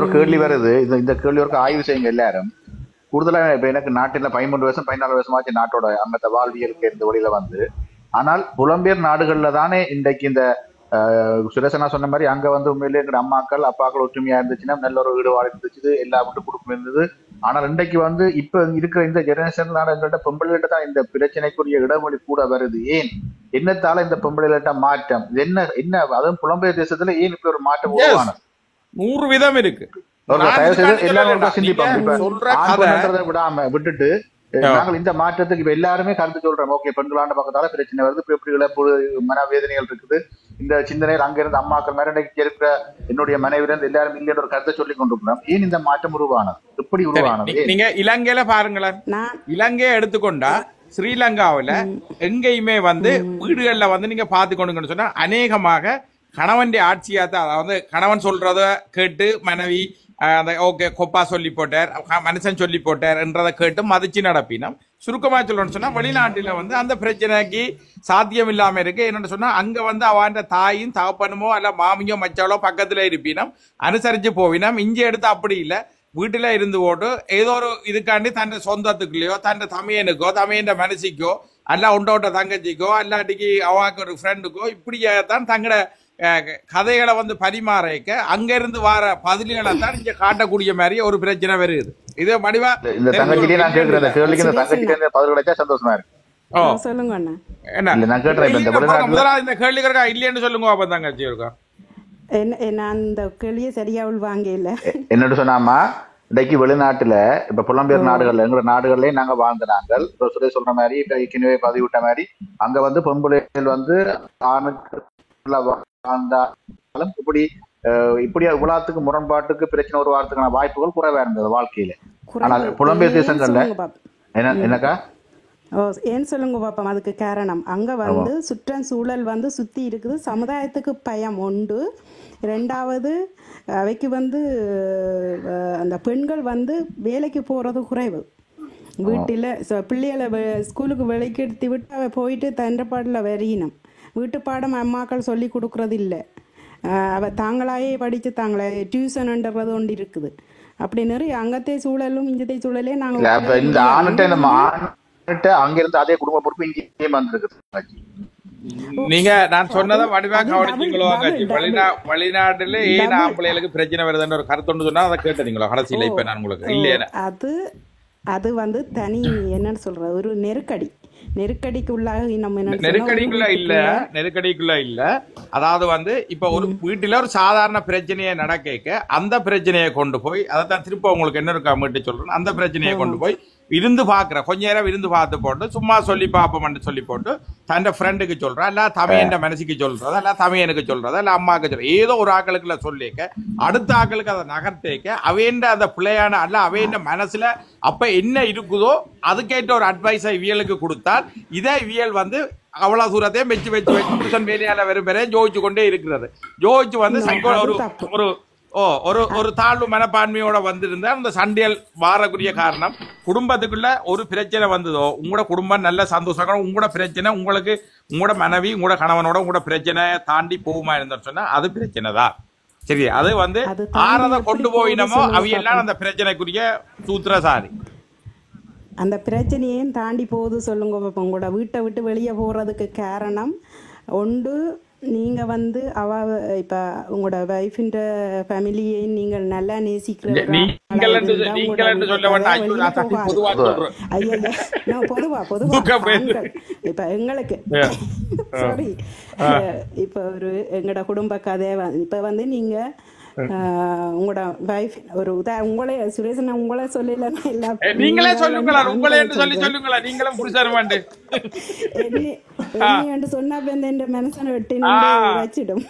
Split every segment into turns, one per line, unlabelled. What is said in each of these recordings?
ஒரு கேள்வி வருது. இந்த கேள்வி ஒரு ஆய்வு செய்யுங்க எல்லாரும். கூடுதலா இப்ப எனக்கு நாட்டில் 13 வருஷம் 14 வருஷமாச்சு நாட்டோட அந்த வாழ்வியலுக்கு இந்த வழியில வந்து. ஆனால் புலம்பெயர் நாடுகள்ல தானே இன்றைக்கு இந்த சுரேசனா சொன்ன மாதிரி அங்க வந்து உண்மையிலே எங்க அம்மாக்கள் அப்பாக்கள் ஒற்றுமையா இருந்துச்சுன்னா நல்ல ஒரு ஈடுபாடு இருந்துச்சு, எல்லா விட்டு குடும்பம் இருந்தது. ஆனால் இன்றைக்கு வந்து இப்ப இருக்கிற இந்த ஜெனரேஷன்ல எங்கள்கிட்ட பொம்பளைகிட்ட தான் இந்த பிரச்சனைக்குரிய இடமொழி கூட வருது. ஏன் என்னத்தால இந்த பொம்பளைகிட்ட மாற்றம் என்ன என்ன அதுவும் புலம்பெயர் தேசத்துல ஏன் இப்படி ஒரு மாற்றம் உருவானது?
100 விதம் இருக்கு.
விடாம விட்டுட்டு நாங்கள் இந்த மாற்றத்துக்கு இப்ப எல்லாருமே கருத்து சொல்றோம். ஓகே, பெண்களாண்ட பக்கத்தால பிரச்சனை வருது, இப்ப எப்படி இழப்பு மனவேதனைகள் இருக்குது, இந்த சிந்தனைகள் அங்க இருந்து அம்மாக்கள் மேரண்டைக்கு இருக்கிற என்னுடைய மனைவியிலிருந்து எல்லாரும் இல்லைன்ற ஒரு கருத்தை சொல்லி கொண்டிருக்கிறோம். ஏன் இந்த மாற்றம் உருவானது, எப்படி உருவானது?
நீங்க இலங்கையில பாருங்களேன், இலங்கையை எடுத்துக்கொண்டா ஸ்ரீலங்காவில எங்கேயுமே வந்து வீடுகள்ல வந்து நீங்க பாத்து கொண்டுங்கன்னு சொன்னா அநேகமாக கணவன் ஆட்சியாத்தான். அதாவது கணவன் சொல்றத கேட்டு மனைவி ஓகே கொப்பா சொல்லி போட்டார், மனுஷன் சொல்லி போட்டார் என்றதை கேட்டு மதிச்சு நடப்பினோம். சுருக்கமா சொல்லணும்னு சொன்னா வெளிநாட்டுல வந்து அந்த பிரச்சனைக்கு சாத்தியம் இல்லாம இருக்கு. என்னன்னு சொன்னா அங்க வந்து அவன் தாயும் தகப்பனுமோ அல்ல மாமியோ மச்சாலோ பக்கத்துல இருப்பினோம், அனுசரிச்சு போவினோம். இஞ்சி எடுத்து அப்படி இல்லை, வீட்டுல இருந்து போட்டு ஏதோ ஒரு இதுக்காண்டி தன் சொந்தத்துக்குள்ளயோ தன் தமையனுக்கோ தமையன் மனசிக்கோ அல்ல உண்டோட்ட தங்கச்சிக்கோ அல்லாட்டிக்கு அவாக்கு ஒரு ஃப்ரெண்டுக்கோ இப்படியாத்தான் தங்கட கதைகளை வந்து பரிமாறிக்க அங்க இருந்து வர பதில்களை தான் இங்க காட்டக்கூடிய மாதிரி ஒரு பிரச்சனை வருது. இது மடிவா
இந்த தங்கச்சிட்டே நான் கேக்குறேன், இந்த கேள்விக்கு இந்த தங்கச்சிட்டே பதில் கிடைச்சா சந்தோஷமா இருக்கு.
சொல்லுங்க அண்ணா.
என்ன நான் கேக்குறேன்,
இந்த கேள்வி இருக்கா இல்லைன்னு சொல்லுங்க. அப்ப தங்கச்சி இருக்கா
என்ன அந்த கேள்வியே சரியா உள்வாங்க இல்ல
என்னன்னு சொன்னாமா, இன்றைக்கு வெளிநாட்டுல இப்ப புலம்பெயர் நாடுகள்ல எங்களோட நாடுகள்லயே நாங்க வாழ்ந்த நாங்கள் இப்ப சுரேஷ் சொல்ற மாதிரி இப்ப ஏற்கனவே பதிவிட்ட மாதிரி அங்க வந்து பொம்பளைகள் வந்து ஆணுக்கு வாழ்ந்தாலும் இப்படி உலகத்துக்கு முரண்பாட்டுக்கு பிரச்சனை உருவாகிறதுக்கான வாய்ப்புகள் குறைவா இருந்தது வாழ்க்கையில. ஆனால் புலம்பெயர் தேசங்கள்ல என்னக்கா
ஏன் சொல்லுங்க பாப்போம். அதுக்கு காரணம் அங்க வந்து சுற்றுச்சூழல் வந்து சுத்தி இருக்குது, சமுதாயத்துக்கு பயம் உண்டு. ரெண்டாவது அவைக்கு வந்து அந்த பெண்கள் வந்து வேலைக்கு போறது குறைவு. வீட்டில் பிள்ளைகளை ஸ்கூலுக்கு வேலைக்கு எடுத்து விட்டு அவ போயிட்டு தண்டப்பாடில் வரையினம். வீட்டு பாடம் அம்மாக்கள் சொல்லி கொடுக்கறது இல்லை, அவ தாங்களாயே படிச்சு தாங்களே டியூஷன்ன்றது ஒன்று இருக்குது. அப்படி நிறைய அங்கத்தை சூழலும் இங்கத்தை சூழலே நாங்கள்
அங்கிருந்து அதே குடும்ப பொறுப்பு இங்கே வந்திருக்கு.
நீங்க நான் சொன்னதை வடிவா கவனிச்சீங்களோ? வெளிநாட்டுல ஏன் ஆம்பளைகளுக்கு பிரச்சனை வருதுன்னு ஒரு கருத்து சொன்னா அதை கேட்டீங்களோ கடைசியில? இப்ப நான் உங்களுக்கு இல்லையா
அது வந்து தனி என்னன்னு சொல்ற ஒரு நெருக்கடிக்குள்ளாக நம்ம
நெருக்கடிக்குள்ள இல்ல. அதாவது வந்து இப்ப ஒரு வீட்டுல ஒரு சாதாரண பிரச்சனையை நடக்க அந்த பிரச்சனையை கொண்டு போய் அதைத்தான் திருப்ப உங்களுக்கு என்ன இருக்கா மீட்டு சொல்றேன், அந்த பிரச்சனையை கொண்டு போய் விருந்து பாக்குற கொஞ்ச நேரம் விருந்து பார்த்து போட்டு சும்மா சொல்லி பாப்போம் சொல்லி போட்டு தன் ஃப்ரெண்டுக்கு சொல்றா, இல்ல தமையன் மனசுக்கு சொல்றதா, இல்ல தமையனுக்கு சொல்றதா, இல்ல அம்மாவுக்கு சொல்ற ஏதோ ஒரு ஆக்களுக்குள்ள சொல்லிக்க அடுத்த ஆக்களுக்கு அதை நகர்த்தேக்க அவையண்ட அந்த பிள்ளையான அல்ல அவையண்ட மனசுல அப்ப என்ன இருக்குதோ அதுக்கேற்ற ஒரு அட்வைஸை இவியலுக்கு கொடுத்தால் இதை இவியல் வந்து அவ்வளவு தூரத்தையும் வச்சு புருஷன் வேலையால வெறும் பேரே ஜோதிச்சு கொண்டே இருக்கிறது. ஜோதிச்சு வந்து ஒரு ஒரு தாழ்வு மனப்பான்மையோட வந்திருந்தா அந்த சண்டைகள் வாரக்கூடிய காரணம் குடும்பத்துக்குள்ள ஒரு பிரச்சனை வந்ததோ உங்களோட குடும்பம் நல்ல சந்தோஷம், உங்களோட பிரச்சனை உங்களுக்கு உங்களோட மனைவி உங்களோட கணவனோட உங்களோட பிரச்சனை தாண்டி போகுமா இருந்தோம்னு சொன்னா அது பிரச்சனை தான். சரி, அது வந்து ஆறதை கொண்டு போயினமோ அவையெல்லாம் அந்த பிரச்சனைக்குரிய சூத்திரசாரி.
அந்த பிரச்சனையும் தாண்டி போகுது சொல்லுங்க. உங்களோட வீட்டை விட்டு வெளியே போறதுக்கு காரணம் ஒன்று, நீங்கள் வந்து இப்போ உங்களோட வைஃபின்ற ஃபேமிலியை நீங்கள் நல்லா நேசிக்கிற இப்போ எங்களுக்கு சாரி இப்போ ஒரு எங்களோட குடும்ப கதை இப்போ வந்து நீங்கள் உங்களோட வைஃப் ஒரு உங்களே சுரேஷன் உங்களே சொல்லல
நீங்களே சொல்லுங்களா, உங்களே சொல்லி சொல்லுங்களா, நீங்களும் புரிசாருமாண்டு
என்ன சொன்னா என் மனசனை வெட்டி வச்சிடும்.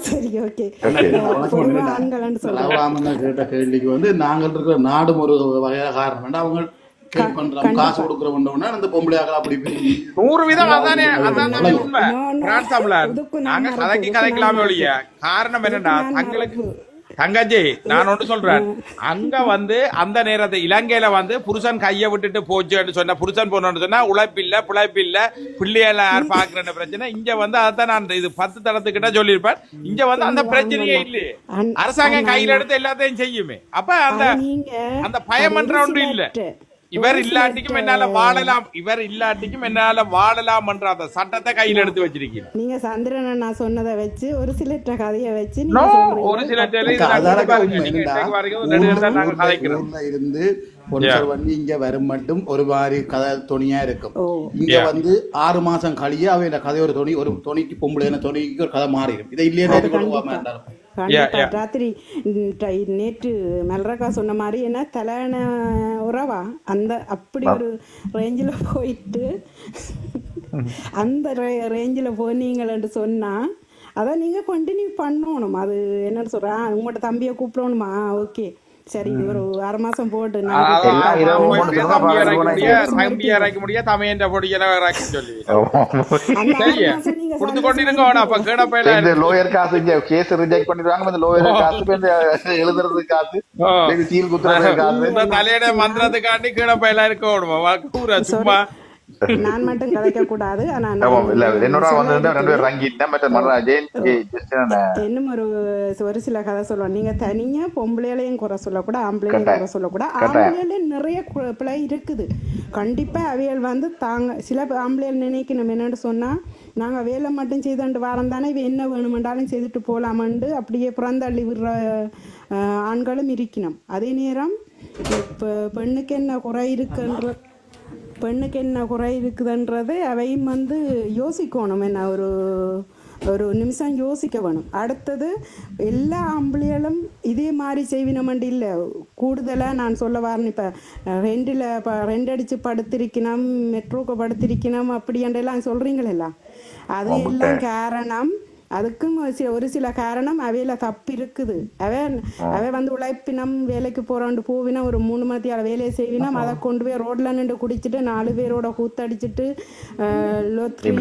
சரி, ஓகே.
கேட்ட கேள்விக்கு வந்து நாங்கள் இருக்கிற நாடும் ஒரு வகையான காரணம். அவங்க காசு கொடுக்கறவங்க அந்த பொம்பளையாக அப்படி
100 விதம் அதானே உண்மை. நாங்க கதைக்கலாமே ஒழிய காரணம் என்னன்னா தங்களுக்கு தங்கச்சி நான் ஒன்று சொல்றேன், அங்க வந்து அந்த நேரத்தை இலங்கையில வந்து புருஷன் கையை விட்டுட்டு போச்சுன்னு சொன்னா, புருஷன் போனோன்னு சொன்னா உழைப்பில்ல பிழைப்பில்ல பிள்ளையில யார் பாக்குறேன்னு பிரச்சனை. இங்க வந்து அதான் நான் இது 10 தளத்துக்கிட்ட சொல்லியிருப்பேன். இங்க வந்து அந்த பிரச்சனையே இல்லையே, அரசாங்கம் கையில எடுத்து எல்லாத்தையும் செய்யுமே. அப்ப அந்த அந்த பயமன்ற ஒன்று இல்ல. இவர் இல்லாட்டிக்கும் என்னால வாழலாம், இவர் இல்லாட்டிக்கும் என்னால வாழலாம் என்ற அந்த சட்டத்தை கையில் எடுத்து வச்சிருக்கீங்க
நீங்க. சந்திரன் நான் சொன்னதை வச்சு ஒரு சில கதையை வச்சு
ஒரு சில
இருந்து வண்டி இங்க வரும் மட்டும் ஒரு மாதிரி கதை துணியா இருக்கும். இங்க வந்து 6 மாசம் கழிய அவன் கதை ஒரு துணிக்கு பொம்பளை துணிக்கு ஒரு கதை மாறிடும். இதை இல்லையா
ராத்திரி நேற்று மெல்ரக்கா சொன்ன மாதிரி என்ன தலைன உறவா அந்த அப்படி ஒரு ரேஞ்சில் போயிட்டு அந்த ரேஞ்சில் போனீங்களன்னு சொன்னா அதை நீங்க கண்டினியூ பண்ணணும். அது என்னன்னு சொல்றேன், உங்களோட தம்பியை கூப்பிடணுமா? ஓகே சரி, ஒரு 6 மாசம் போட்டு
மந்திரத்துக்காண்டி கீழப்பையில இருக்க சும்மா
நான் மட்டும் கதைக்க கூடாது. இன்னும் ஒரு சில கதை சொல்லுவேன். நீங்க தனியா பொம்பளைகளையும் குறை சொல்லக்கூடாது, ஆம்பளையும் குறை சொல்லக்கூடாது. ஆம்பளையில நிறைய பிழை இருக்குது கண்டிப்பா. அவைகள் வந்து தாங்க சில ஆம்பளைகள் நினைக்கணும் என்னன்னு சொன்னா, நாங்க வேலை மட்டும் செய்துட்டு வாரம் தானே, இவ என்ன வேணுமென்றாலும் செய்துட்டு போலாமண்டு அப்படியே புறந்தள்ளி விடுற ஆண்களும் இருக்கணும். அதே நேரம் பெண்ணுக்கு என்ன குறை இருக்குதுன்றது அவையும் வந்து யோசிக்கணும். என்ன ஒரு நிமிஷம் யோசிக்க வேணும். அடுத்தது எல்லா ஆம்பளைகளும் இதே மாதிரி செய்வினமண்டு இல்லை. கூடுதலாக நான் சொல்ல வரேன், இப்போ ரெண்டு அடித்து படுத்திருக்கணும், மெட்ரோக்கு படுத்திருக்கணும் அப்படின்றெல்லாம் சொல்கிறீங்களா, அது எல்லாம் காரணம். அதுக்கும் ஒரு சில காரணம் அவையில தப்பு இருக்குது. அவை வந்து உழைப்பினம் வேலைக்கு போறாண்டு போவினா ஒரு 3 மணித்தியால வேலையை செய்வினா அதை கொண்டு போய் ரோட்ல நின்று குடிச்சிட்டு 4 பேரோட கூத்தடிச்சிட்டு லொத்ரி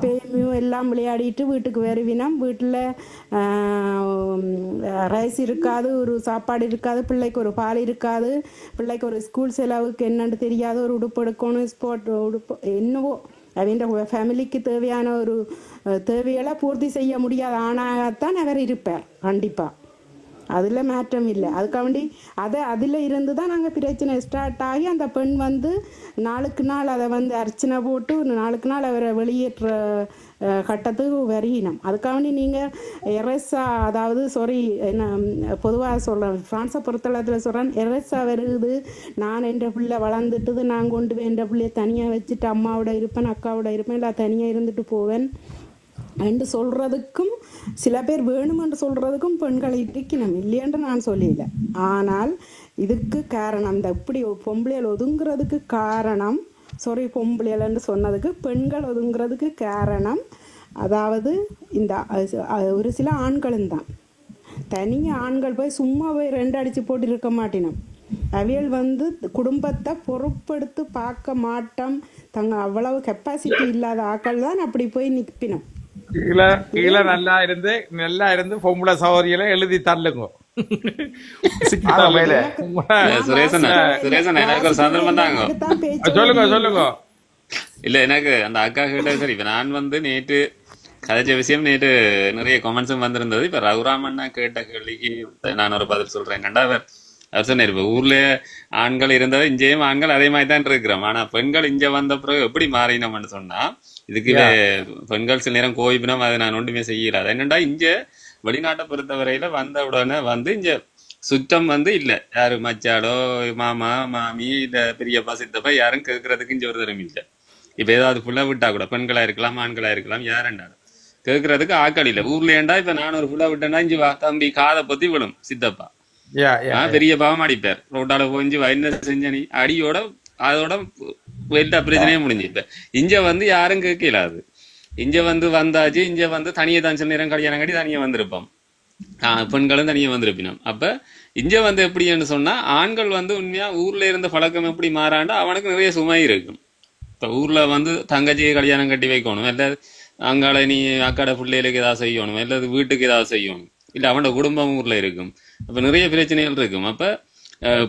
பேமியும் எல்லாம் விளையாடிட்டு வீட்டுக்கு வருவினம். வீட்டில் ரைஸ் இருக்காது, ஒரு சாப்பாடு இருக்காது, பிள்ளைக்கு ஒரு பால் இருக்காது, பிள்ளைக்கு ஒரு ஸ்கூல் செலவுக்கு என்னன்னு தெரியாது, ஒரு உடுப்பு எடுக்கணும், ஸ்போர்ட் உடுப்பு என்னவோ அவன் ஃபேமிலிக்கு தேவையான ஒரு தேவைகளை பூர்த்தி செய்ய முடியாத ஆணாகத்தான் அவர் இருப்பார் கண்டிப்பாக. அதில் மாற்றம் இல்லை. அதுக்காண்டி அதில் இருந்து தான் நாங்கள் பிரச்சனை ஸ்டார்ட் ஆகி அந்த பெண் வந்து நாளுக்கு நாள் அதை வந்து அர்ச்சனை போட்டு நாளுக்கு நாள் அவரை வெளியேற்ற கட்டத்துக்கு வருகினோம். அதுக்காண்டி நீங்கள் எரேசா, அதாவது என்ன பொதுவாக சொல்கிறேன், ஃப்ரான்ஸை பொறுத்தளத்தில் சொல்கிறேன், எரேசா வருது, நான் என்ற பிள்ளை வளர்ந்துட்டுது, நான் கொண்டு போய் என்ற பிள்ளைய தனியாக வச்சுட்டு அம்மாவோட இருப்பேன், அக்காவோட இருப்பேன், இல்லை தனியாக இருந்துட்டு போவேன் என்று சொல்கிறதுக்கும் சில பேர் வேணுமென்று சொல்கிறதுக்கும் பெண்களை இருக்கணும், இல்லையென்று நான் சொல்லல. ஆனால் இதுக்கு காரணம் இந்த இப்படி பொம்பளைகள் ஒதுங்கிறதுக்கு காரணம், பொம்பளைகள்னு சொன்னதுக்கு பெண்கள் ஒதுங்கிறதுக்கு காரணம், அதாவது இந்த ஒரு சில ஆண்களும் தான். தனியாக ஆண்கள் போய் சும்மா போய் 2 அடித்து போட்டு இருக்க மாட்டினோம். அவியல் வந்து குடும்பத்தை பொறுப்படுத்து பார்க்க மாட்டோம். அவ்வளவு கெப்பாசிட்டி இல்லாத ஆக்கள் தான் அப்படி போய் நிற்பினோம்.
கீழே நல்லா இருந்து பொம்பளை சௌகரியல எழுதி தள்ளுங்க. சொல்லுங்க.
இல்ல எனக்கு அந்த அக்கா கிட்ட சரி, இப்ப நான் வந்து நேற்று கதைச்ச விஷயம் நேற்று நிறைய கமெண்ட்ஸும் வந்திருந்தது. இப்ப ரகுராமன் கேட்ட கேள்விக்கு நான் ஒரு பதில் சொல்றேன். அவர் சொன்னார், இப்ப ஊர்ல ஆண்கள் இருந்தது, இங்கேயும் ஆண்கள் அதே மாதிரி தான் இருக்கிறோம். ஆனா பெண்கள் இங்க வந்த பிறகு எப்படி மாறினோம்னு சொன்னா, இதுக்கு பெண்கள் சில நேரம் கோவிப்பினம், அதை நான் ஒன்றுமே செய்யல. அது என்னண்டா, இங்க வெளிநாட்டை பொறுத்தவரையில வந்த உடனே வந்து இங்க சுத்தம் வந்து இல்ல, யாரு மச்சாடோ மாமா மாமி இல்ல பெரியப்பா சித்தப்பா யாரும் கேட்கறதுக்கு இங்க ஒரு தரம் இல்லை. இப்ப ஏதாவது புள்ள விட்டா கூட பெண்களா இருக்கலாம் ஆண்களா இருக்கலாம், யாருண்டா கேட்கறதுக்கு ஆக்கள் இல்ல. ஊர்ல ஏண்டா இப்ப நான் ஒரு புள்ள விட்டேன்னா இஞ்சி வா தம்பி காதை பத்தி விழும் சித்தப்பா, பெரிய பாவம் அடிப்பார். ரோட்டால போய் என்ன செஞ்ச நீ அடியோட அதோட எல்லா பிரச்சனையும் முடிஞ்சு. இப்ப இங்க வந்து யாரும் கேட்கலாது. இங்க வந்து வந்தாச்சு, இங்க வந்து தனியே தான் சில நேரம் கல்யாணம் கட்டி தனியே வந்திருப்போம், பெண்களும் தனியே வந்திருப்பினோம். அப்ப இங்க வந்து எப்படின்னு சொன்னா, ஆண்கள் வந்து உண்மையா ஊர்ல இருந்த பழக்கம் எப்படி மாறாண்டா அவனுக்கு நிறைய சுமை இருக்கும். இப்ப ஊர்ல வந்து தங்கச்சியை கல்யாணம் கட்டி வைக்கணும், இல்ல அங்கால நீ அக்காட பிள்ளைகளுக்கு ஏதாவது செய்யணும், இல்லது வீட்டுக்கு ஏதாவது செய்யணும். இல்ல அவனோட குடும்பம் ஊர்ல இருக்கும். அப்ப நிறைய பிரச்சனைகள் இருக்கும். அப்ப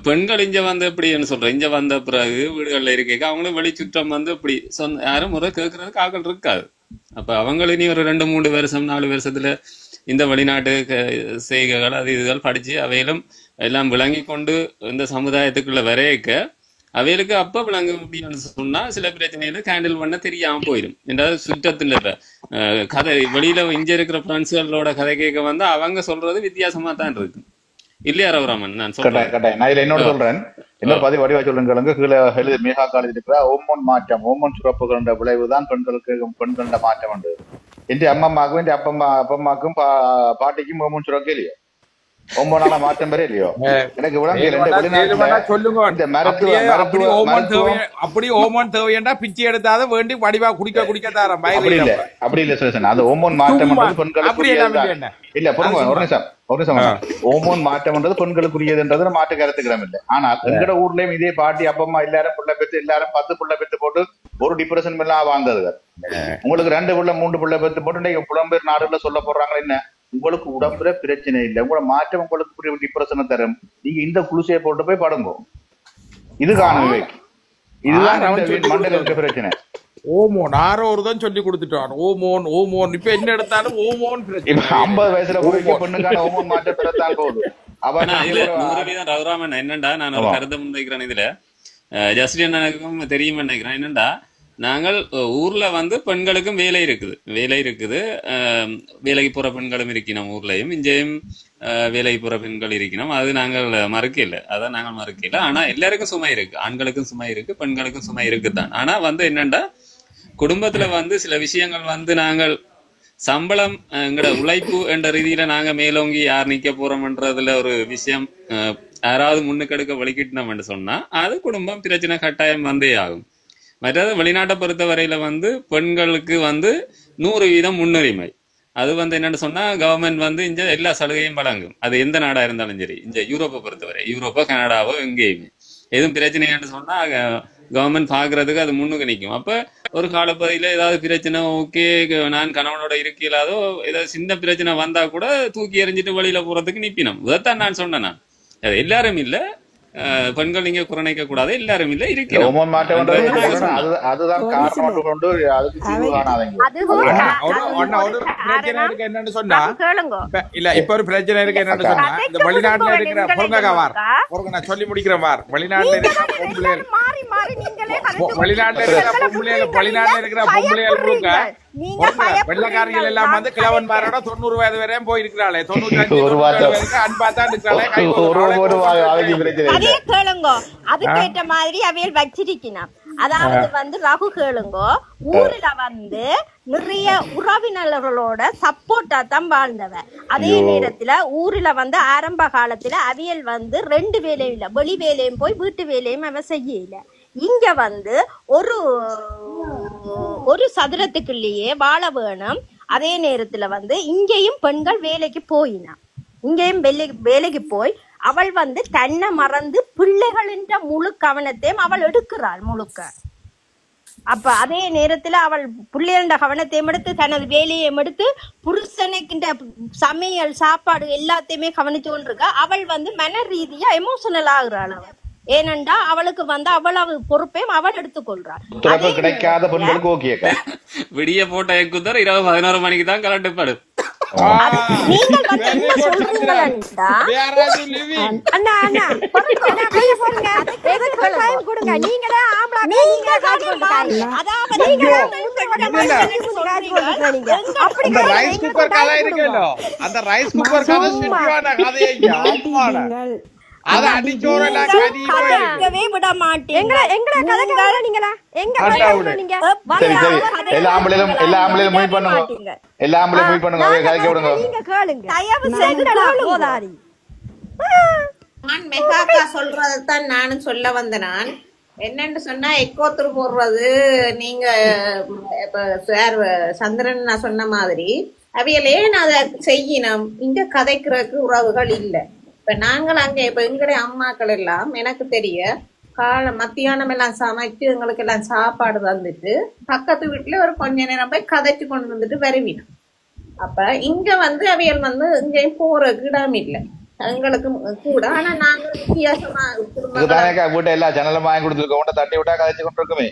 பெண்கள் இங்க வந்து எப்படின்னு சொல்றேன், இங்க வந்த பிறகு வீடுகள்ல இருக்க அவங்களும் வெளி சுற்றம் வந்து இப்படி யாரும் முறை கேட்கறதுக்கு ஆக்கள் இருக்காது. அப்ப அவங்களும் இனி ஒரு 2-3 வருஷம் 4 வருஷத்துல இந்த வெளிநாட்டு செய்கைகள் அது இதுகள் படிச்சு அவையிலும் எல்லாம் விளங்கி கொண்டு இந்த சமுதாயத்துக்குள்ள வரையக்க அவைகளுக்கு அப்ப விளங்க முடியும்னு சொன்னா சில பிரச்சனைகளை ஹேண்டில் பண்ண தெரியாம போயிடும். என்றாவது சுற்றத்துல இப்ப கதை வெளியில இங்க இருக்கிற பிரெண்ட்ஸ்களோட கதை கேட்க வந்து அவங்க சொல்றது வித்தியாசமா தான் இருக்கு இல்லையா ரகுராமன்? நான் சொல்றேன்
நான் இதுல இன்னொரு சொல்றேன், இன்னொரு பதிவு வடிவா சொல்லுங்க. கீழே மேகா காலேஜ் இருக்கிற ஓமோன் மாற்றம், ஓமோன் சுரப்புகள விளைவுதான் பெண்கள மாற்றம் உண்டு. என் அம்மாவுக்கும் என் அப்பம்மாக்கும் பாட்டிக்கும் ஓமோன் சுரக்கே இல்லையோ, ஓமோனால மாற்றம் பெற இல்லையோ எனக்கு
அப்படி ஓமோன் தேவையா பிச்சை எடுத்தாத வேண்டி வடிவா குடிக்க தாரம்
அப்படி இல்ல சுரேசன். அது ஓமோன் மாற்றம் பெண்களுக்கு இல்ல பொறுங்க ஒரு நிமிஷம். ஓமோன் மாற்றம்ன்றது பெண்களுக்குரியதுன்றது மாற்று கருத்துக்கிறோம் இல்லை. ஆனால் எங்கட ஊர்லயும் இதே பாட்டி அப்பம்மா எல்லாரும் புள்ள பெற்று எல்லாரும் 10 புள்ள பெற்று போட்டு ஒரு டிப்ரெஷன் எல்லாம் வாழ்ந்தது. உங்களுக்கு 2 புள்ள 3 புள்ள பெற்று போட்டு புலம்பெயர் நாடுல சொல்ல போறாங்க என்ன, உங்களுக்கு உடம்புல பிரச்சனை இல்லை, உங்களோட மாற்றம் உங்களுக்கு டிப்ரெஷனை தரும், நீங்க இந்த குளிசையை போட்டு போய் படுங்கோ. இதுக்கான விவேக், இதுதான் மண்டல இருக்க பிரச்சனை.
ஓமோன் ஆரோதான் சொல்லி கொடுத்துட்டான். ஓமோன் இப்ப என்ன எடுத்தாலும் ஓமோன்
50 வயசுல பெண்ணுக்கான ஓமோன் மாற்றம் பெறத்தான் போகுது.
ரகுராமன் என்னண்டா நான் ஒரு கருத்தை முன்வைக்கிறேன். இதுல ஜஸ்டி எனக்கும் தெரியும் நினைக்கிறேன். என்னண்டா நாங்கள் ஊர்ல வந்து பெண்களுக்கும் வேலை இருக்குது, வேலைக்கு போற பெண்களும் இருக்கணும், ஊர்லயும் இங்கேயும் வேலைக்கு போற பெண்கள் இருக்கணும். அது நாங்கள் மறுக்கல, அதான் நாங்கள் மறுக்கல. ஆனா எல்லாருக்கும் சுமை இருக்கு, ஆண்களுக்கும் சுமை இருக்கு, பெண்களுக்கும் சுமை இருக்குதான். ஆனா வந்து என்னண்டா குடும்பத்துல வந்து சில விஷயங்கள் வந்து நாங்கள் சம்பளம் எங்கட உழைப்பு என்ற ரீதியில நாங்க மேலோங்கி யார் நிக்க போறோம்ன்றதுல ஒரு விஷயம் யாராவது முன்னுக்கெடுக்க வலிக்கிட்டோம்னு சொன்னா அது குடும்பம் பிரச்சனை கட்டாயம் வந்தே ஆகும். மற்றது வெளிநாட்டை பொறுத்த வரையில வந்து பெண்களுக்கு வந்து 100% முன்னுரிமை. அது வந்து என்னன்னு சொன்னா கவர்மெண்ட் வந்து இங்க எல்லா சலுகையும் வழங்கும். அது எந்த நாடா இருந்தாலும் சரி. இந்த யூரோப்பை பொறுத்தவரை, யூரோப்போ கனடாவோ எங்கேயுமே எதுவும் பிரச்சனைன்னு சொன்னா கவர்மெண்ட் பாக்குறதுக்கு அது முன்னுக்கு நிற்கும். அப்ப ஒரு காலப்பகுதியில ஏதாவது பிரச்சனை, ஓகே நான் கணவனோட இருக்கலாதோ ஏதாவது சின்ன பிரச்சனை வந்தா கூட தூக்கி எறிஞ்சிட்டு வெளியில போறதுக்கு நிப்பினோம். இதைத்தான் நான் சொன்னேன். அது எல்லாரும் இல்ல, பெண்கள் நீங்க குறைக்க கூடாது, எல்லாரும் இல்ல இருக்கு.
என்னன்னு சொன்னா இல்ல இப்ப ஒரு பிரச்சனை இருக்கு. என்னன்னு சொன்னா இந்த வெளிநாட்டுல இருக்கிற நான் சொல்லி முடிக்கிறேன். வெளிநாட்டுல இருக்கிற பொம்பளைகள் முழுக்க வெள்ளக்காரிகள் எல்லாம் வந்து கிழவன்மாரோட 90 வயது வரையும் போயிருக்கிறாளே, 95 அன்பாத்தான் இருக்கிறாளே.
அதே கேளுங்கோ, அதுக்கேற்ற மாதிரி அவையல் வச்சிருக்கணும். அதாவது வந்து ரகு கேளுங்கோ, ஊர்ல வந்து நிறைய உறவினர்களோட சப்போர்ட்டா தான் வாழ்ந்தவ. அதே நேரத்துல ஊர்ல வந்து ஆரம்ப காலத்துல அவியல் வந்து 2 வேலையும் இல்ல, வெளி வேலையும் போய் வீட்டு வேலையும் அவ செய்யல. இங்க வந்து ஒரு சதுரத்துக்குள்ளேயே வாழ வேணும். அதே நேரத்துல வந்து இங்கேயும் பெண்கள் வேலைக்கு போயினா, இங்கேயும் வேலைக்கு போய் அவள் வந்து தன்னை மறந்து பிள்ளைகளின் முழு கவனத்தையும் அவள் எடுக்கிறாள் முழுக்க. அப்ப அதே நேரத்துல அவள் பிள்ளைகள கவனத்தையும் எடுத்து தனது வேலையும் எடுத்து புருஷனுக்கின்ற சமையல் சாப்பாடு எல்லாத்தையுமே கவனிச்சு கொண்டிருக்க. அவள் வந்து மன ரீதியா எமோஷனல் ஆகுறாள். அவள் ஏனென்றா அவளுக்கு வந்து அவ்வளவு பொறுப்பையும் அவள் எடுத்துக்கொள்றாள்.
கிடைக்காத பெண்களுக்கு ஓகே,
விடிய போட்ட குதிரை 11 மணிக்கு தான் கரண்ட் படு.
நீங்கள் வந்து என்ன சொல்றீங்களா?
சொல்றதான் நானும் சொல்ல வந்த. நான் என்னன்னு சொன்னா எக்கோத்தர் போடுறது, நீங்க இப்ப சந்திரன் நான் சொன்ன மாதிரி அவையில ஏன் அதை செய்யணும், இங்க கதைக்கிறதுக்கு உறவுகள் இல்லை. இப்ப நாங்கள் அங்க இப்ப எங்களுடைய அம்மாக்கள் எல்லாம் எனக்கு தெரிய மத்தியானம் எல்லாம் சமைச்சு எங்களுக்கு எல்லாம் சாப்பாடு வந்துட்டு பக்கத்து வீட்டுல ஒரு கொஞ்ச நேரம் போய் கதைச்சு கொண்டு வந்துட்டு வருவினோம். அப்ப இங்க வந்து அவையல் வந்து இங்கேயும் போறதுக்கு இடம் இல்லை எங்களுக்கு கூட. ஆனா நாங்க வித்தியாசமா குடும்பங்கள்
வீட்டை எல்லா ஜன்னலும் வாங்கி கொடுத்துருக்கோம், தட்டி விட்டா கதைச்சு கொண்டு இருக்குமே.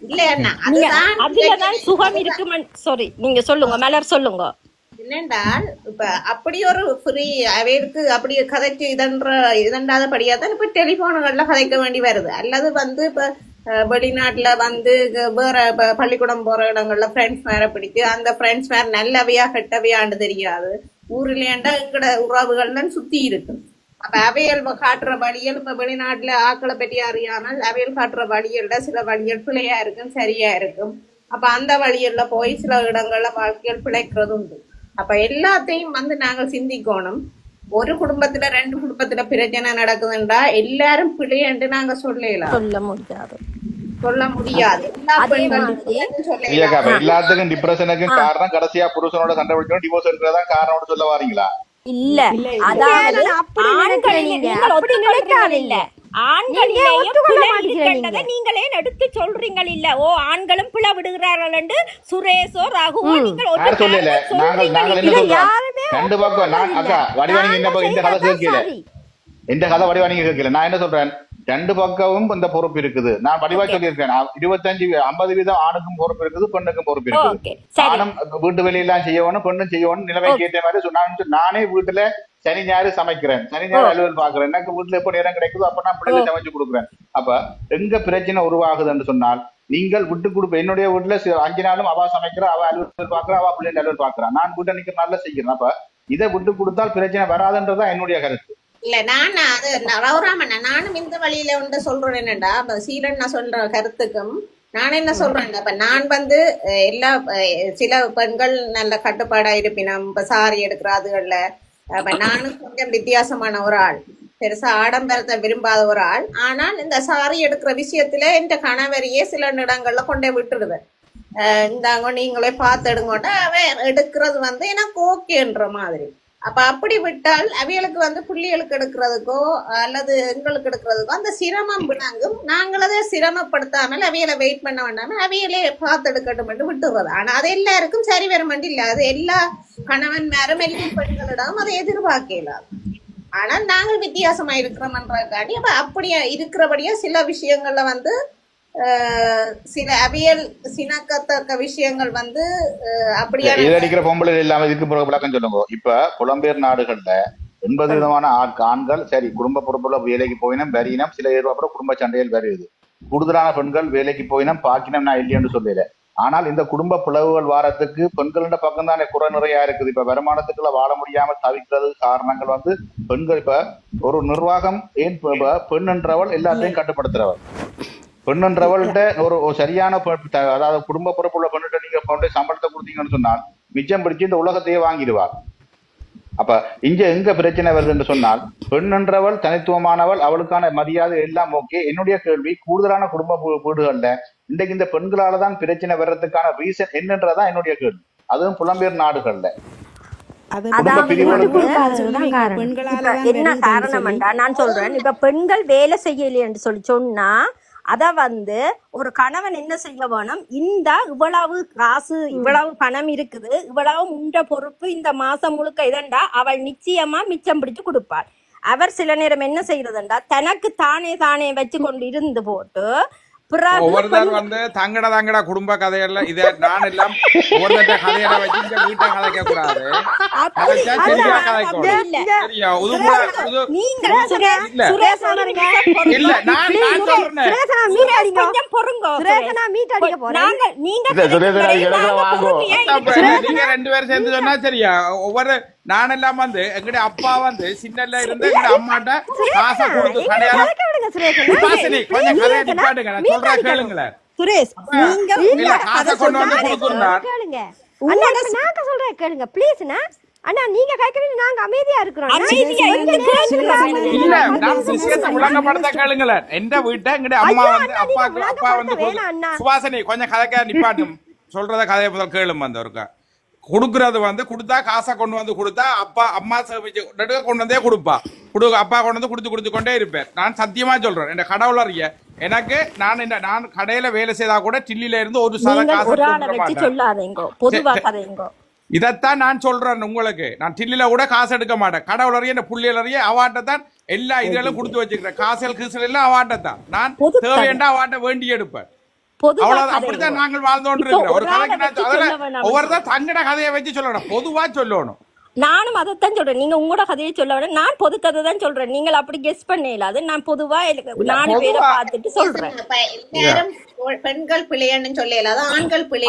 இல்ல என்ன அதுதான்
அதுலதான் சுகம் இருக்குமன். சாரி, நீங்க சொல்லுங்க, மலர் சொல்லுங்க.
என்னென்றால் இப்ப அப்படி ஒரு ஃப்ரீ அவைக்கு அப்படி கதைக்கு இதண்டாதபடியா தான் இப்ப டெலிபோனுகள்ல கதைக்க வேண்டி வருது. அல்லது வந்து இப்ப வெளிநாட்டுல வந்து வேற பள்ளிக்கூடம் போற இடங்கள்ல ஃப்ரெண்ட்ஸ் மேல பிடிச்சு அந்த ஃப்ரெண்ட்ஸ் மேல நல்லவையா கெட்டவையான்னு தெரியாது. ஊர்லேண்டா எங்கட உறவுகள்ல சுத்தி இருக்கு. அப்ப அவையல் காட்டுற வழியல் இப்ப வெளிநாட்டுல ஆக்களை பற்றி அறியாமல் அவையல் காட்டுற வழியல்ல சில வழியல் பிழையா இருக்கும், சரியா இருக்கும். அப்ப அந்த வழியல்ல போய் சில இடங்கள்ல வாழ்க்கையில் பிழைக்கிறது உண்டு. அப்ப எல்லாத்தையும் வந்து நாங்கள் சிந்திக்கணும். ஒரு குடும்பத்துல 2 குடும்பத்துல பிரச்சனை நடக்குதுன்றா எல்லாரும் பிழையன்று நாங்க சொல்ல முடியாது.
எல்லாத்துக்கும் டிப்ரெஷனுக்கும் காரணம் கடைசியா புருஷனோட சண்டை பிடிக்கணும், டிவோர்ஸ் எடுக்கிறதா காரணம் சொல்ல வாரீங்களா?
இல்ல, அதாவது நீங்களே எடுத்து சொல்றீங்க. இல்ல ஓ ஆண்களும் பிழை விடுகிறார்கள் என்று சுரேஷோ ரகுவோ நீங்கள்
ரெண்டு பக்கம். நான் அக்கா வடிவானிங்க இந்த கதை கேட்கல, இந்த கதை வடிவானிங்க கேட்கல. நான் என்ன சொல்றேன், 2 பக்கமும் இந்த பொறுப்பு இருக்குது. நான் வடிவா சொல்லியிருக்கேன், 25-50% ஆணுக்கும் பொறுப்பு இருக்குது, பெண்ணுக்கும் பொறுப்பு இருக்குது. ஆணும் வீட்டு வேலையெல்லாம் செய்யணும், பெண்ணும் செய்யணும். நிலைமை கேட்ட மாதிரி சொன்னாங்க. நானே வீட்டுல சனி ஞாயிறு சமைக்கிறேன், சனி ஞாயிறு அலுவல் பாக்குறேன். எனக்கு வீட்டுல எப்ப நேரம் கிடைக்குதோ அப்ப நான் பிள்ளைகளை சமைச்சு கொடுக்குறேன். அப்ப எங்க பிரச்சனை உருவாகுது என்று சொன்னால், நீங்கள் விட்டு கொடுப்ப. என்னுடைய வீட்டுல 5 நாளும் அவ சமைக்கிற, அவ அலுவல் பாக்குறா, அவ பிள்ளைங்க அலுவல் பாக்குறான், நான் வீட்டை நிக்கிற நல்லா செய்கிறேன். அப்ப இதை விட்டு கொடுத்தால் பிரச்சனை வராதுன்றதுதான் என்னுடைய கருத்து.
இல்ல நான் அது ரவுராமண்ணா நானும் இந்த வழியில வந்து சொல்றேன். என்னண்டா சீரன் நான் சொல்ற கருத்துக்கும் நான் என்ன சொல்றேன், இப்ப நான் வந்து எல்லா சில பெண்கள் நல்ல கட்டுப்பாடா இருப்பினும் இப்ப சாரி எடுக்கிற அதுகள்ல நானும் கொஞ்சம் வித்தியாசமான ஒரு ஆள், பெருசா ஆடம்பரத்தை விரும்பாத ஒரு ஆள். ஆனால் இந்த சாரி எடுக்கிற விஷயத்துல என் கணவரையே சில இடங்கள்ல கொண்டே விட்டுடுவேன். இந்தாங்க நீங்களே பார்த்து எடுங்கோட்ட அவன் எடுக்கிறது வந்து எனக்கு ஓகேன்ற மாதிரி. அப்ப அப்படி விட்டால் அவைகளுக்கு வந்து புள்ளிகளுக்கு எடுக்கிறதுக்கோ அல்லது எங்களுக்கு எடுக்கிறதுக்கோ அந்த சிரமம் விடாங்கும். நாங்களதே சிரமப்படுத்தாமல் அவைகளை வெயிட் பண்ண வேண்டாம அவைகளே பார்த்து எடுக்கட்டும் என்று விட்டுறது. ஆனா அது எல்லாருக்கும் சரி வரும் இல்ல, அது எல்லா கணவன் மேரும் எல்லா பெண்களிடம் அதை எதிர்பார்க்கலாம். ஆனால் நாங்கள் வித்தியாசமா இருக்கிறோம்ன்றதுக்காண்டி அப்ப அப்படியே இருக்கிறபடியா சில விஷயங்கள்ல வந்து சில அவியல் சினக்கத்தக்க விஷயங்கள் வந்து அப்படியே
அடிக்கிற பொம்பளை இல்லாம இதுக்கு விளக்கம் சொல்லுங்க. இப்ப புலம்பெயர் நாடுகள்ல 80 விதமான ஆண்கள் சரி குடும்ப பொறுப்புள்ள வேலைக்கு போயினும் வரியினம், சில அப்புறம் குடும்ப சண்டையில் வருது. கூடுதலான பெண்கள் வேலைக்கு போயினும் பாக்கினம் நான் இல்லைன்னு சொல்லல. ஆனால் இந்த குடும்ப பிளவுகள் வாரத்துக்கு பெண்களோட பக்கம் தான் குறை நிறையா இருக்குது. இப்ப வருமானத்துக்குள்ள வாழ முடியாமல் தவிக்கிறது காரணங்கள் வந்து பெண்கள். இப்ப ஒரு நிர்வாகம் ஏன் பெண் என்றவள் எல்லாத்தையும் கட்டுப்படுத்துறவள். பெண்ணுன்றவள்கிட்ட ஒரு சரியான அதாவது குடும்ப பொறுப்புள்ள பெண்ணுகிட்ட நீங்க சம்பளத்தை கொடுத்தீங்கன்னு சொன்னால் மிச்சம் பிடிச்சு இந்த உலகத்தையே வாங்கிடுவார். அப்ப எங்க பிரச்சனை வருது என்று சொன்னால், பெண்ணென்றவள் தனித்துவமானவள், அவளுக்கான மரியாதை எல்லாம் ஓகே. என்னுடைய கேள்வி, கூடுதலான குடும்ப வீடுகள்ல இன்றைக்கு இந்த பெண்களாலதான் பிரச்சனை வர்றதுக்கான ரீசன் என்னன்றதான் என்னுடைய கேள்வி. அதுவும் புலம்பெயர் நாடுகள்ல
என்ன காரணம் நான் சொல்றேன். இப்ப பெண்கள் வேலை செய்யலை என்று சொன்னா அத வந்து ஒரு கணவன் என்ன செய்ய வேணும், இந்த இவ்வளவு காசு இவ்வளவு பணம் இருக்குது, இவ்வளவு முண்ட பொறுப்பு இந்த மாசம் முழுக்க இதண்டா அவள் நிச்சயமா மிச்சம் பிடிச்சு கொடுப்பாள். அவர் சில நேரம் என்ன செய்யறதுண்டா தனக்கு தானே வச்சு கொண்டு இருந்து போட்டு
ஒவ்வொருத்தர் வந்து தங்கட குடும்ப கதைகள்ல இத நான் எல்லாம் ஒவ்வொருத்த கதையில வச்சு இந்த வீட்டை கதைக்க கூடாது. நீங்க 2 பேரும் சேர்ந்து சொன்னா சரியா. ஒவ்வொரு நானெல்லாம் வந்து எங்கட அப்பா வந்து சின்னல இருந்து எங்க அம்மாட்ட காசை கொடுத்து கடையால கொஞ்சம் கதையை நிப்பாட்டுங்க, நான் சொல்றேன் கேளுங்களேன்.
சுரேஷ் நீங்க
காசை கொண்டு வந்து கொடுக்குறாங்க
கேளுங்க. அண்ணா நான் சொல்றேன் கேளுங்க ப்ளீஸ்னா. அண்ணா நீங்க கேக்குறது நாங்க அமைதியா இருக்கிறோம்.
இல்ல நான் விஷயத்தை விளங்கப்படுத்த கேளுங்களேன். எந்த வீட்டை எங்கட அம்மா வந்து அப்பா வந்து சுவாசனை கொஞ்சம் கதைக்க நிப்பாட்டும் சொல்றத கதையை முதல் கேளும். வந்து ஒருக்கா கொடுக்கறது வந்து கொடுத்தா காசை கொண்டு வந்து கொடுத்தா அப்பா அம்மா கொண்டு வந்தே கொடுப்பா. அப்பா கொண்டு வந்து கொடுத்து கொண்டே இருப்பேன். நான் சத்தியமா சொல்றேன், என் கடவுள் அறிய எனக்கு நான் கடையில வேலை செய்தா கூட டில்லில இருந்து ஒரு
சொல்லாதீங்க, பொதுவா கதைங்க.
இதைத்தான் நான் சொல்றேன் உங்களுக்கு. நான் டில்லில கூட காசு எடுக்க மாட்டேன். கடவுளறைய இந்த புள்ளியலறைய அவாட்டத்தான் எல்லா இதெல்லாம் கொடுத்து வச்சுக்கிறேன். காசல் கீசல் எல்லாம் அவாட்டத்தான். நான் தேவையண்டா அவாட்ட வேண்டி எடுப்பேன். அவ்வளவு அப்படித்தான் நாங்கள் வாழ்ந்தோன்று இருக்கிறோம். ஒரு கதைக்கு ஒவ்வொருதான் தங்கட கதையை வச்சு சொல்லணும், பொதுவா சொல்லணும்.
நானும் அதைத்தான் சொல்றேன். நீங்க உங்களோட கதையை சொல்ல விட நான் பொது கதை தான் சொல்றேன். நீங்கள் அப்படி கெஸ் பண்ணல. அது நான் பொதுவா 4 பேரை பார்த்துட்டு சொல்றேன்.
பெண்கள் பிள்ளைன்னு சொல்லல, அது ஆண்கள் பிள்ளை.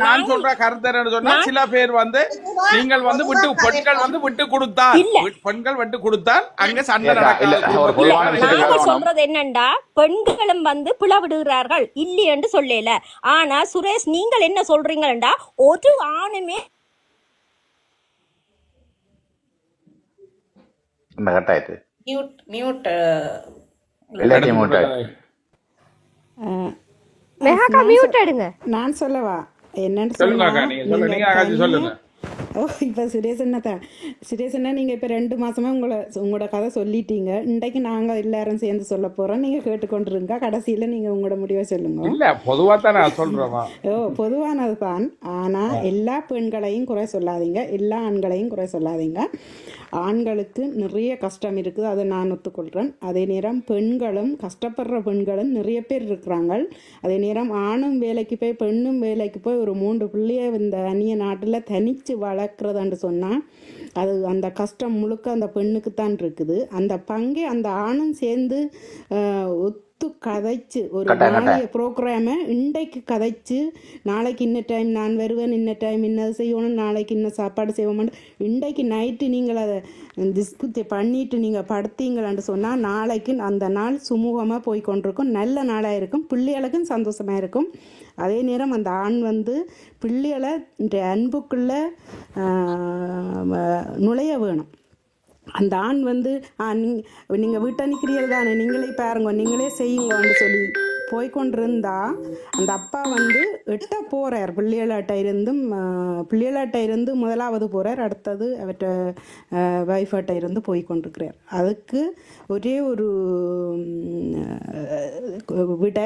நான் சொல்ற கருத்து சொன்னா சில பேர் நீங்கள் விட்டு பெண்கள் விட்டு கொடுத்தால் பெண்கள் விட்டு கொடுத்தால் அங்க சண்டை
நாங்க சொல்றது என்னண்டா பெண்களும் பிளவிடுகிறார்கள் இல்லையென்று சொல்லல. ஆனா சுரேஷ் நீங்கள் என்ன சொல்றீங்கடா, ஒரு ஆணுமே
நான் சொல்லவா என்னன்னு சொல்லுங்க. இப்போ சுரேஷ் அண்ணா நீங்கள் இப்போ 2 மாதமாக உங்களோட கதை சொல்லிட்டீங்க. இன்றைக்கு நாங்கள் எல்லாரும் சேர்ந்து சொல்ல போகிறோம். நீங்கள் கேட்டுக்கொண்டிருங்க. கடைசியில் நீங்கள் உங்களோட முடிவை சொல்லுங்க.
இல்லை பொதுவாக தான் நான் சொல்கிறேன்.
பொதுவானது தான். ஆனால் எல்லா பெண்களையும் குறை சொல்லாதீங்க, எல்லா ஆண்களையும் குறை சொல்லாதீங்க. ஆண்களுக்கு நிறைய கஷ்டம் இருக்குது, அதை நான் ஒத்துக்கொள்கிறேன். அதே நேரம் பெண்களும் கஷ்டப்படுற பெண்களும் நிறைய பேர் இருக்கிறாங்க. அதே நேரம் ஆணும் வேலைக்கு போய் பெண்ணும் வேலைக்கு போய் ஒரு 3 பிள்ளைய இந்த அந்நிய நாட்டில் தனித்து வளர்க்குறதான்னு சொன்னால் அது அந்த கஷ்டம் முழுக்க அந்த பெண்ணுக்கு தான் இருக்குது. அந்த பங்கே அந்த ஆணும் சேர்ந்து கதைச்சு ஒரு நாளைய ப்ரோக்ராமை இன்றைக்கு கதைச்சு நாளைக்கு இன்ன டைம் நான் வருவேன், இன்ன டைம் இன்னது செய்யணும், நாளைக்கு இன்னும் சாப்பாடு செய்வோம், இன்றைக்கு நைட்டு நீங்கள் அதை டிஸ்கஸ் பண்ணிட்டு நீங்கள் படுத்தீங்களான்னு சொன்னால் நாளைக்கு அந்த நாள் சுமூகமாக போய் கொண்டிருக்கும், நல்ல நாளாக இருக்கும், பிள்ளைகளுக்கும் சந்தோஷமாக இருக்கும். அதே நேரம் அந்த ஆண் பிள்ளைகளை அன்புக்குள்ளே நுழைய வேணும். அந்த ஆண் நீங்கள் வீட்டை நிற்கிறீர்கள் தானே, நீங்களே பாருங்க, நீங்களே செய்யுங்கன்னு சொல்லி போய்கொண்டிருந்தா அந்த அப்பா எட்ட போகிறார். பிள்ளைகளாட்ட இருந்து முதலாவது போகிறார், அடுத்தது அவற்ற வைஃபாட்ட இருந்து போய்கொண்டிருக்கிறார். அதுக்கு ஒரே ஒரு விட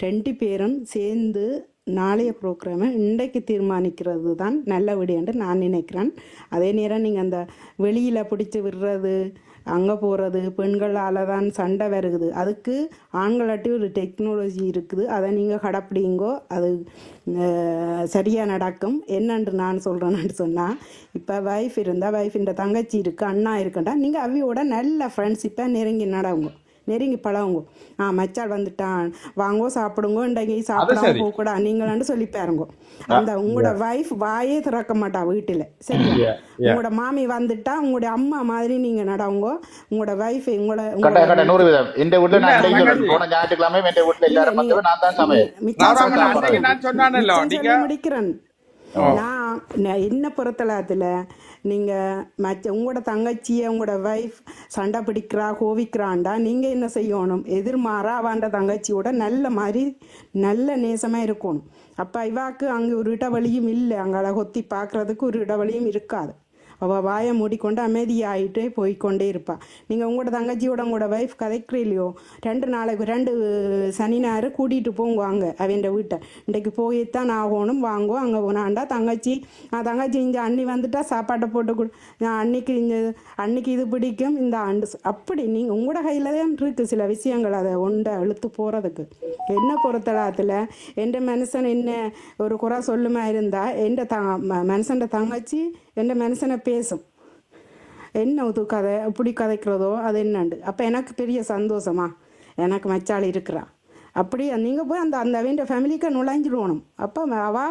2 பேரும் சேர்ந்து நாளைய ப்ரோக்ராமை இன்றைக்கு தீர்மானிக்கிறது தான் நல்ல விடையன்று நான் நினைக்கிறேன். அதே நேரம் நீங்கள் அந்த வெளியில் பிடிச்சி விடுறது, அங்கே போகிறது, பெண்களால் தான் சண்டை வருகுது. அதுக்கு ஆண்களாட்டி ஒரு டெக்னாலஜி இருக்குது, அதை நீங்கள் கடைப்பிடிங்கோ, அது சரியாக நடக்கும். என்னன்று நான் சொல்கிறேன்னு சொன்னால், இப்போ வைஃப் இருந்தால் வைஃபின் தங்கச்சி இருக்குது, அண்ணா இருக்குண்டா, நீங்கள் அவையோட நல்ல ஃப்ரெண்ட்ஷிப்பாக நெருங்கி பழகுங்க. மச்சால் வந்துட்டான், வாங்கோ சாப்பிடுங்கோ, இன்றைக்கு சாப்பிடாம போகக்கூடா நீங்களான்னு சொல்லி பாருங்க. அந்த உங்களோட வைஃப் வாயே திறக்க மாட்டா வீட்டில், சரியா? உங்களோட மாமி வந்துட்டா உங்களுடைய அம்மா மாதிரி நீங்க நடவுங்க. உங்களோட வைஃப் முடிக்கிறேன். நான் என்ன பொறுத்தலாத்துல நீங்கள் உங்களோட தங்கச்சியை உங்களோட வைஃப் சண்டை பிடிக்கிறா கோவிக்கிறான்டா, நீங்கள் என்ன செய்யணும், எதிர்மாறா அவன்ட தங்கச்சியோட நல்ல நேசமாக இருக்கணும். அப்போ இவாக்கு அங்கே ஒரு இடவழியும் இல்லை, அங்கே கொத்தி பார்க்குறதுக்கு ஒரு இடவழியும் இருக்காது. அவள் வாயை மூடிக்கொண்டு அமைதியாகிட்டே போய்கொண்டே இருப்பாள். நீங்கள் உங்களோட தங்கச்சியோட உங்களோட வைஃப் கதைக்கிறீலையோ 2 நாளைக்கு 2 சனி ஞாயிறு கூட்டிகிட்டு போங்க அங்கே அவன் வீட்டை. இன்றைக்கு போய்த்தான் ஆகணும், வாங்கோ அங்கே போனாண்டா தங்கச்சி இங்கே அண்ணி வந்துட்டா சாப்பாட்டை போட்டு அன்னைக்கு இது பிடிக்கும் இந்த ஆண்டு. அப்படி நீங்கள் உங்களோட கையில் தான் இருக்குது சில விஷயங்கள், அதை ஒன்றை இழுத்து போகிறதுக்கு. என்ன பொறுத்தலாத்தில் எந்த மனுஷன் என்ன ஒரு குறை சொல்லுமா இருந்தால் மனுஷன் தங்கச்சி எந்த மனுஷனை பேசும், என்ன இது கதை இப்படி கதைக்கிறதோ அது என்னண்டு. அப்போ எனக்கு பெரிய சந்தோஷமா, எனக்கு மச்சாள் இருக்கிறா. அப்படி நீங்கள் போய் அந்த அவன் ஃபேமிலிக்கு நுழைஞ்சிடணும். அப்போ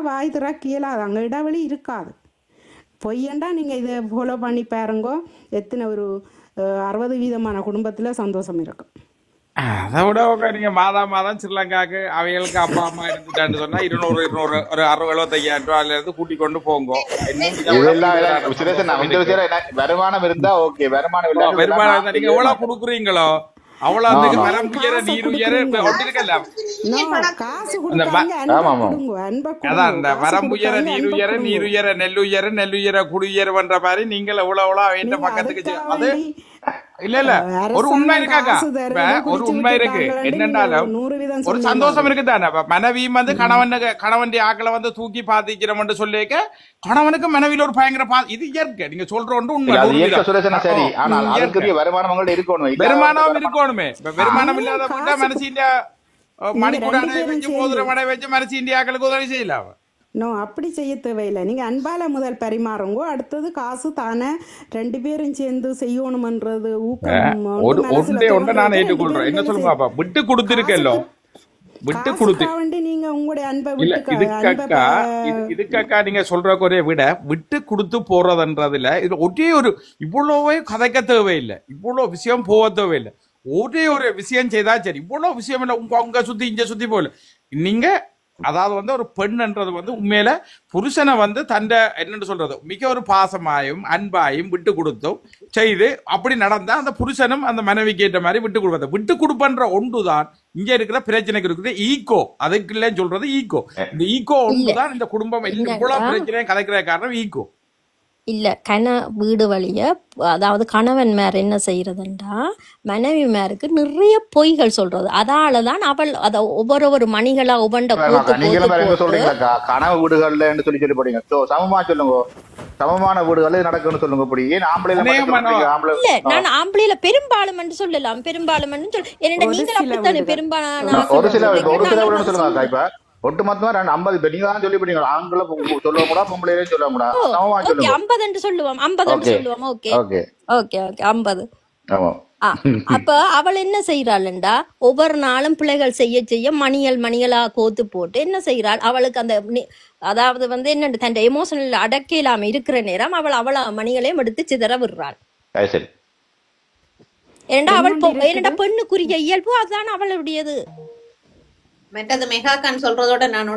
வாய் திறா கீழாது, அங்கே இடவெளி இருக்காது. பொய்யண்டா நீங்கள் இதை ஃபாலோ பண்ணி பாருங்கோ, எத்தனை ஒரு 60% குடும்பத்தில் சந்தோஷம் இருக்கும்.
அதை விட நீங்க மாதம் ஸ்ரீலங்காக்கு அவைகளுக்கு அப்பா அம்மா இருந்துட்டான்னு சொன்னா 200 ஒரு 60-75,000 ரூபாயில இருந்து கூட்டி கொண்டு போங்க.
வருமானம் இருந்தா ஓகே, வருமானம்
நீங்க எவ்வளவு கொடுக்குறீங்களோ அவ்வளவு மரம் உயர நீர் உயர ஒட்டிருக்கலாம். அதான் இந்த மரம் உயர நீர் உயர நெல் உயர குடியுயர் பண்ற மாதிரி நீங்கள் எவ்வளவு எவ்வளவு பக்கத்துக்கு அது இல்ல இல்ல ஒரு உண்மை இருக்காக்கா, ஒரு உண்மை இருக்கு என்னென்றாலும்
100%
ஒரு சந்தோஷம் இருக்குதானே. மனைவியும் வந்து கணவன் ஆக்களை வந்து தூக்கி பாத்திக்கிறோம் சொல்லிக்க, கணவனுக்கு மனைவியில ஒரு பயங்கர இது இயற்கை. நீங்க சொல்ற ஒன்று உண்மை.
சரி, ஆனால் அதற்குரிய வருமானம் இருக்கணும்,
வருமானம் இருக்கணுமே. வருமானம் இல்லாத மனசின் மணி கூட வச்சு மோதிர மடை வச்சு மனசு இந்தியாக்களுக்கு உதவி செய்யலாம்.
நோ, அப்படி செய்ய தேவையில்லை. நீங்கள் அன்பால முதல் பரிமாறுங்க, அடுத்தது காசு தானே 2 பேரும் சேர்ந்து செய்யணும்ன்றது ஊக்கம்.
ஒன்றை நான் ஏற்றுக்கொள்றேன். என்ன சொல்லுங்க பாப்பா, விட்டு கொடுத்துருக்கല്ലോ, விட்டு கொடுத்து
நீங்க உங்களுடைய அன்பை
இதுக்கா நீங்க சொல்ற ஒரே விட விட்டு கொடுத்து போறதுன்றதுல ஒரே ஒரு இவ்வளவே கதைக்க தேவையில்லை, இவ்வளவு விஷயம் போக தேவையில்லை. ஒரே ஒரு விஷயம் செய்தா சரி, இவ்வளவு விஷயம் இல்லை. உங்க சுத்தி இங்க சுத்தி போல நீங்க அதாவது வந்து ஒரு பெண்ன்றது வந்து உண்மையில புருஷனை வந்து தண்ட என்னன்னு சொல்றது மிக ஒரு பாசமாயும் அன்பாயும் விட்டு கொடுத்தும் செய்து அப்படி நடந்தா அந்த புருஷனும் அந்த மனைவிக்கு ஏற்ற மாதிரி விட்டு கொடுப்பது. விட்டு கொடுப்பன்ற ஒன்றுதான் இங்க இருக்கிற பிரச்சனைக்கு இருக்குது ஈகோ. அதுக்கு இல்லைன்னு சொல்றது ஈகோ. இந்த ஈகோ ஒன்றுதான் இந்த குடும்பம் இவ்வளவு பிரச்சனையும் கலைக்கிற காரணம் ஈகோ
இல்ல. வீடு வழிய அதாவது கணவன் மேர் என்ன செய்யறதுண்டா மனைவி மேருக்கு நிறைய பொய்கள் சொல்றது. அதாலதான் அவள் அத ஒவ்வொரு மணிகளா ஒவ்வொண்ட
கனவு வீடுகள்ல சொல்லி சொல்லி போறீங்க. சமமா சொல்லுங்க, சமமான வீடுகள் நடக்குன்னு சொல்லுங்க.
இல்ல, நான் ஆம்பளையில பெரும்பாலும் சொல்லலாம், பெரும்பாலும் என்னடா நீங்கள் அப்படித்தானே பெரும்பாலும்
ஒரு சில சொல்லுங்க. இப்ப ஒட்டுமொத்தமா 50 நீங்க தான் சொல்லி போறீங்க. ஆண்களை சொல்ல கூட பொம்பளையே சொல்ல கூட
50 சொல்லுவோம், 50 சொல்லுவோம். Okay okay okay 50. அப்ப அவள் என்ன செய்யறாள்டா, ஒவ்வொரு நாளும் பிள்ளைகள் செய்ய செய்ய மணிகளா கோத்து போட்டு என்ன செய்யறாள், அவளுக்கு அந்த அதாவது வந்து என்ன தன் எமோஷனல் அடக்க இல்லாம இருக்கிற நேரம் அவள் மணிகளையும் எடுத்து சிதற விடுறாள். ஏண்டா அவள் பெண்ணுக்குரிய இயல்பு அதுதான் அவளுடையது.
மற்றது மெகாக்கான் சொல்றதோட நான்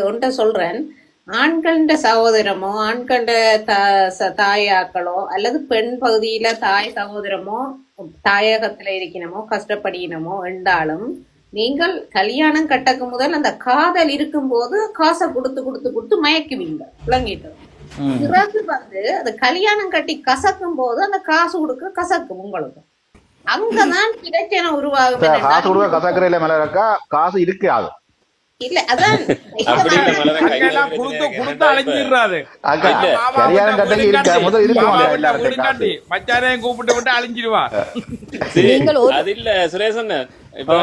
ஒன்றை சொல்றேன். ஆண்கண்ட சகோதரமோ ஆண்கண்ட தாயாக்களோ அல்லது பெண் பகுதியில தாய் சகோதரமோ தாயகத்துல இருக்கணுமோ கஷ்டப்படினமோ என்றாலும் நீங்கள் கல்யாணம் கட்டக்கு முதல் அந்த காதல் இருக்கும் போது காசை கொடுத்து மயக்குவீங்க விளங்கிட்டு. பிறகு வந்து அது கல்யாணம் கட்டி கசக்கும் போது அந்த காசு கொடுக்க கசக்கும் உங்களுக்கு. அங்கதான் பிரச்சனை உருவாகும்.
காசு கொடுக்க கசக்கரையில மேலக்கா காசு இருக்காது.
இல்ல அதான்
கூப்பிட்டு அழிஞ்சிருவா.
அது இல்ல சுரேசன், இப்ப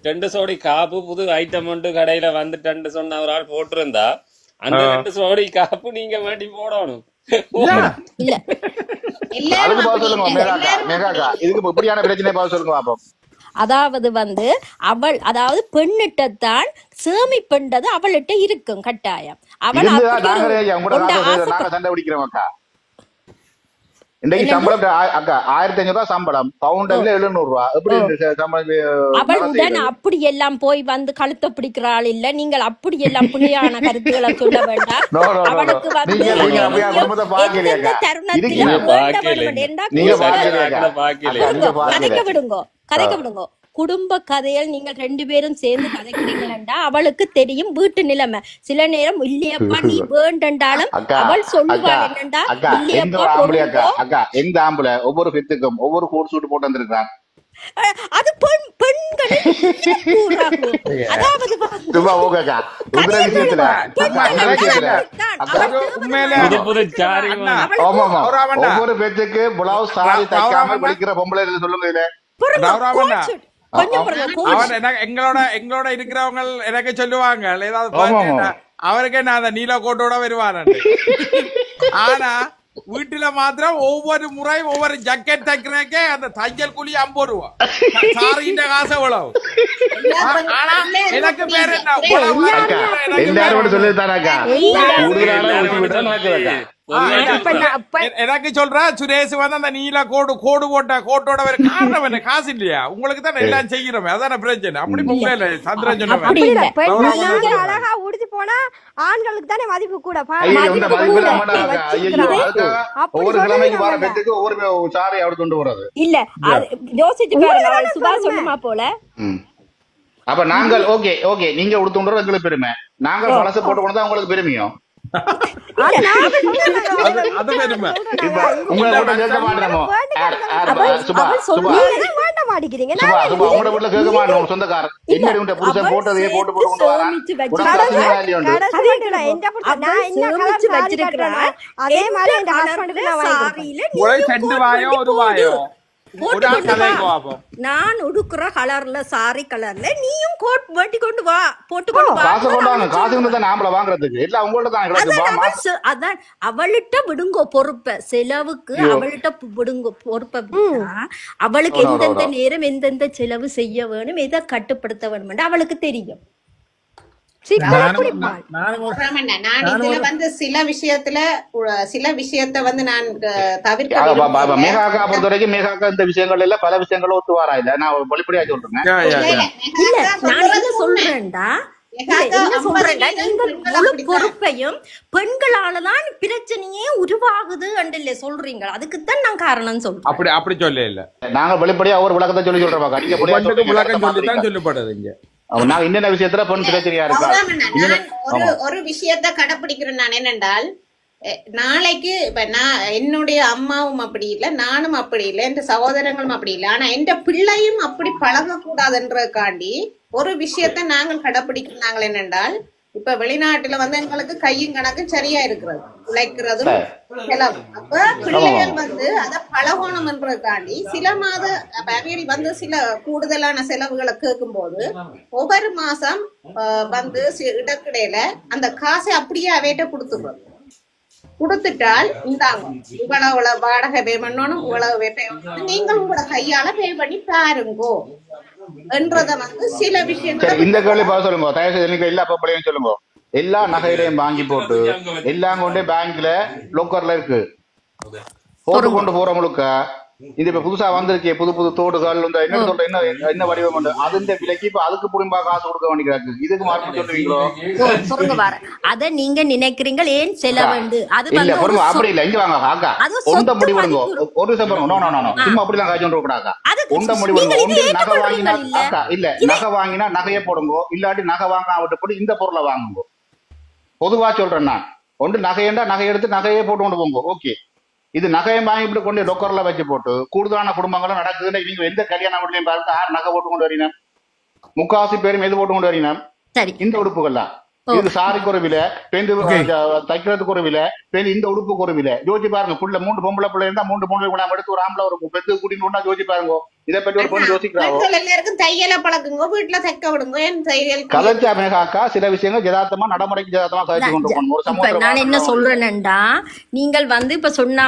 2 சோடி காப்பு புது ஐட்டம் ஒன்று கடையில வந்துட்டு சொன்ன ஒரு ஆள் போட்டிருந்தா அந்த 2 சோடி காப்பு நீங்க வேண்டி போடணும்.
அதாவது வந்து அவள் அதாவது பெண்ணிட்டத்தான் சேமிப்புன்றது அவள்கிட்ட இருக்கும் கட்டாயம். அவள்
சண்டை பிடிக்கிறவங்க இன்னைக்கு சம்பளம் அக்கா 1500 சம்பளம், பவுண்டர்ல 700.
அவள் உடன் அப்படி எல்லாம் போய் வந்து கழுத்த பிடிக்கிறாள் இல்ல. நீங்கள் அப்படி எல்லாம் புள்ளியான கருத்துக்களை சொல்ல வேண்டாம். அவளுக்கு வந்து கதைக்க விடுங்க. குடும்ப கதையில் நீங்கள் 2 பேரும் சேர்ந்து கதைக்கிறீங்களா அவளுக்கு தெரியும் வீட்டு நிலைமை. சில நேரம் இல்லையப்பா நீ வேண்டாலும் அவள் சொல்லுவாள் என்னண்டா
அக்கா எந்த ஆம்பளை ஒவ்வொரு பெத்துக்கும் ஒவ்வொரு கோட் சூட் போட்டு வந்திருக்கான்.
அது பெண்கள் அதாவது
ஒவ்வொரு பெத்துக்கு பிளவுஸ் சாரி தைக்காம படிக்கிற பொம்பளை சொல்லுங்க.
எங்களோட இருக்கிறவங்க எனக்கு சொல்லுவாங்க அவருக்கே நான் அந்த நீல கோட்டோட வருவான். ஆனா வீட்டுல மாத்திரம் ஒவ்வொரு முறை ஒவ்வொரு ஜக்கெட் தைக்கிறக்கே அந்த தையல் கூலி 50 ரூபா, சாரிகிட்ட காசு எவ்வளவு. ஆனா எனக்கு பேர் எனக்கு சொல்ற சுரேஷ் வந்து அந்த நீல கோடு போட்ட கோட்டோட வேற காரணம் என்ன, காசு இல்லையா? உங்களுக்கு தான் எல்லாம் செய்யறோமே, அதான பிரச்சனை. அப்படி போகல சந்திரன் சொன்ன
அழகா உடுத்தி போனா ஆண்களுக்கு தானே மதிப்பு கூட.
ஒவ்வொரு கிழமைக்கு வர பெற்றுக்கு ஒவ்வொரு சாரி அப்படி கொண்டு போறது
இல்ல. யோசிச்சு பாருங்க, சுபா சொல்லுமா போல.
அப்ப நாங்கள் ஓகே நீங்க உடுத்துறது எங்களுக்கு பெருமை, நாங்கள் பழசு போட்டு போனதா உங்களுக்கு பெருமையும்.
அது நான் சொல்றேன்.
அது பெருமை.
இப்ப உங்களை கூட கேட்க மாட்டோமோ சுபா சுபா
வேண்ட மாட்டேங்கிறீங்க.
சுபா சுபா உங்களோட வீட்டுல கேட்க மாட்டோம் சொந்தக்காரர் என்னடி உங்க புருஷன் போட்டதையே போட்டு போட்டு கொண்டு வரான்
அதே மாதிரி என் ஹஸ்பண்டுக்கு நான் வாங்கி
ஒரு செண்டு வாயோ ஒரு வாயோ ஒரு ஆள் கதைக்கு வாப்போம்.
நான் உடுக்குற கலர்ல சாரி கலர்ல நீயும் கோட் வெட்டி கொண்டு வா போட்டு கொண்டு வா.
காசு கொண்டாங்க காசு வந்து தான் நாமள வாங்குறதுக்கு எல்லாம் உங்கள்ட்ட தான் கிடக்கு.
அதான் அவள்கிட்ட விடுங்கோ பொறுப்ப செலவுக்கு அவள்கிட்ட விடுங்கோ பொறுப்ப விட்டா அவளுக்கு எந்தெந்த நேரம் எந்தெந்த செலவு செய்ய வேணும் எதை கட்டுப்படுத்த வேணும் அவளுக்கு தெரியும்.
நான் இதுல வந்து சில விஷயத்த வந்து நான் தவிர்க்க
மேகாக்கா பொறுத்த வரைக்கும் மேகாக்கா இந்த விஷயங்கள் எல்லாம் பல விஷயங்களும் ஒத்து வரா இல்ல நான் வெளிப்படையா சொல்றேன்.
சொல்றேன்டா பொறுப்பையும் பெண்களாலதான் பிரச்சனையே உருவாகுது அண்டில்ல சொல்றீங்க. அதுக்குத்தான் நான் காரணம் சொல்றேன்.
அப்படி சொல்ல இல்ல
நாங்க வெளிப்படையா ஒரு விளக்கத்தை சொல்லி சொல்றோம்.
சொல்லப்படுது இங்க
நான் என்னென்ன விஷயத்துல பெண் பிரச்சனையா இருக்கா
ஒரு விஷயத்த கடைபிடிக்கிறேன். நான் என்னென்றால் நாளைக்கு இப்ப நான் என்னுடைய அம்மாவும் அப்படி இல்லை நானும் அப்படி இல்லை என் சகோதரங்களும் அப்படி இல்லை ஆனா என் பிள்ளையும் அப்படி பழகக்கூடாதுன்றதுக்காண்டி ஒரு விஷயத்த நாங்கள் கடைபிடிக்கிறாங்க என்னென்றால் இப்ப வெளிநாட்டுல வந்து எங்களுக்கு கையும் கணக்கும் சரியா இருக்கிறது உழைக்கிறதும் செலவு. அப்ப பிள்ளைகள் வந்து அதை பழகணும்ன்றதுக்காண்டி சில மாத அவையில் வந்து சில கூடுதலான செலவுகளை கேட்கும் போது ஒவ்வொரு மாசம் வந்து இடக்கிடையில அந்த காசை அப்படியே அவையிட்ட கொடுத்துடுறது. கொடுத்துட்டால் இந்தாங்க இவ்வளவு வாடகை பே பண்ணணும் இவ்வளவு பே பண்ணணும் நீங்கள் உங்களோட கையால பே பண்ணி பாருங்கோ என்றத வந்து சில விஷயங்கள்.
இந்த கேள்வி சொல்லுங்க தயவுசெய்து எல்லா பப்பளையும் சொல்லுங்க. எல்லா நகைகளையும் வாங்கி போட்டு எல்லாம் கொண்டே பேங்க்ல லோக்கர்ல இருக்கு போட்டு கொண்டு போறவங்களுக்கு இது இப்ப புதுசா வந்திருக்கே புது புது தோடுகள் என்ன சொல்ற என்ன வடிவம் அது இந்த விலைக்கு இப்ப அதுக்கு புடிம்பா காசு கொடுக்க வேண்டியது இதுக்கு மாற்றி சொல்றீங்களோ
சொல்லுங்க வர அத நீங்க நினைக்கிறீங்க ஏன் செலவு அது
இல்ல பொறுங்க அப்படி இல்ல இங்க வாங்க காக்கா ஒண்ட முடிவுங்க ஒரு நிமிஷம் பாருங்க. நோ நோ நோ சும்மா அப்படிலாம் காய்ச்சி கொண்டு கூடாக்கா ஒண்ட முடிவுங்க ஒன்று நகை வாங்கினா அக்கா இல்ல நகை வாங்கினா நகையை போடுங்க இல்லாட்டி நகை வாங்க விட்டு போட்டு இந்த பொருளை வாங்குங்க. பொதுவா சொல்றேன் நான் ஒன்று நகையண்டா நகை எடுத்து நகையே போட்டு கொண்டு போங்க. ஓகே இது நகையை வாங்கிட்டு கொண்டு டொக்கர்ல வச்சு போட்டு கூடுதலான குடும்பங்களும் நடக்குதுன்னு நீங்க எந்த கல்யாண வீட்லயும் பாருங்க யார் நகை போட்டு கொண்டு வரீங்க முக்காவாசி பேரும் எது போட்டு கொண்டு வரீங்க இந்த உடுப்புகள்லாம் இது சாரிக்கு ஒரு விலை பெண் தைக்கிறதுக்கு ஒரு விலை பெண் இந்த உடுப்புக்கு ஒரு விலை யோசிச்சு பாருங்க புள்ள 3 பொம்பளை பிள்ளை இருந்தா 3 பொம்பளை கூட எடுத்து ஒரு ஆம்பளை ஒரு பெத்து கூட்டிட்டு யோசிச்சு பாருங்க. இதை பற்றி ஒரு பொண்ணு யோசிக்கிறாங்க
எல்லாருக்கும் தையல பழக்குங்க வீட்டுல தைக்க விடுங்க
கலைச்சா மேகாக்கா சில விஷயங்கள் யதார்த்தமா நடைமுறைக்கு யதார்த்தமா கழிச்சு கொண்டு போகணும்.
நான் என்ன சொல்றேன்டா நீங்கள் வந்து இப்ப சொன்னா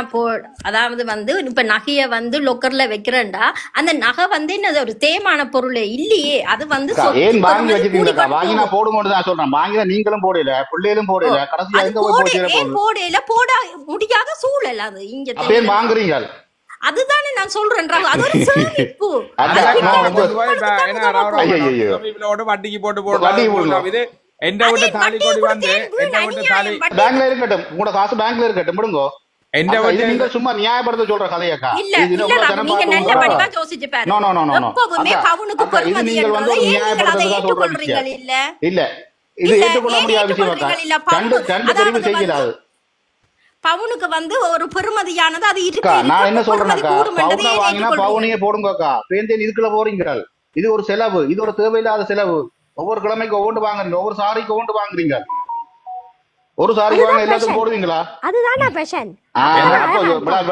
அதாவது வந்து இப்ப நகைய வந்து லொக்கர்ல வைக்கிறேன்டா அந்த நகை வந்து என்னது ஒரு தேய்மான பொருளே இல்லையே அது வந்து
ஏன் வாங்கி வச்சிருக்கீங்களா வாங்கினா போடும்போது நான் சொல்றேன் வாங்கினா நீங்களும் போடல பிள்ளைகளும் போடல கடைசியா எங்க
போடல போட முடியாத சூழல் அது இங்க
அப்படியே வாங்குறீங்க.
அதுதானே நான் சொல்றேன் அது ஒரு சேமிப்பு.
வட்டிக்கு போட்டு போட்டு எந்த விட்டு தாலி கொடி வந்து எந்த விட்டு தாலி
பேங்க்ல இருக்கட்டும் உங்களோட காசு பேங்க்ல இருக்கட்டும் விடுங்க. எந்த விட்டு நீங்க சும்மா நியாயப்படுத்த சொல்ற கதையாக்கா
நீங்க நல்ல படிவா யோசிச்சு பாருங்க.
நோ நோ நோ நோ
எப்பவுமே பவுனுக்கு பெருமதி
என்றது நியாயப்படுத்துறதுக்காக சொல்ற விஷயம் இல்ல. இது ஏற்றுக்கொள்ள முடியாத விஷயம் கண்டு தெரிவு செய்யலாது.
பவுனுக்கு வந்து ஒரு பெருமதியானது அது
இருக்கு. நான் என்ன சொல்றேன்னாக்கா பவுனா வாங்கினா பவுனையே போடுங்கக்கா பேந்தேன் இதுக்குள்ள போறீங்க. இது ஒரு செலவு இது ஒரு தேவையில்லாத செலவு. ஒவ்வொரு கிழமைக்கு ஒவ்வொன்று வாங்குறீங்க ஒவ்வொரு சாரிக்கு ஒவ்வொன்று வாங்குறீங்க. ஒரு சாரிக்கு வாங்க எல்லாத்துக்கும் போடுவீங்களா
அதுதானா ஃபேஷன்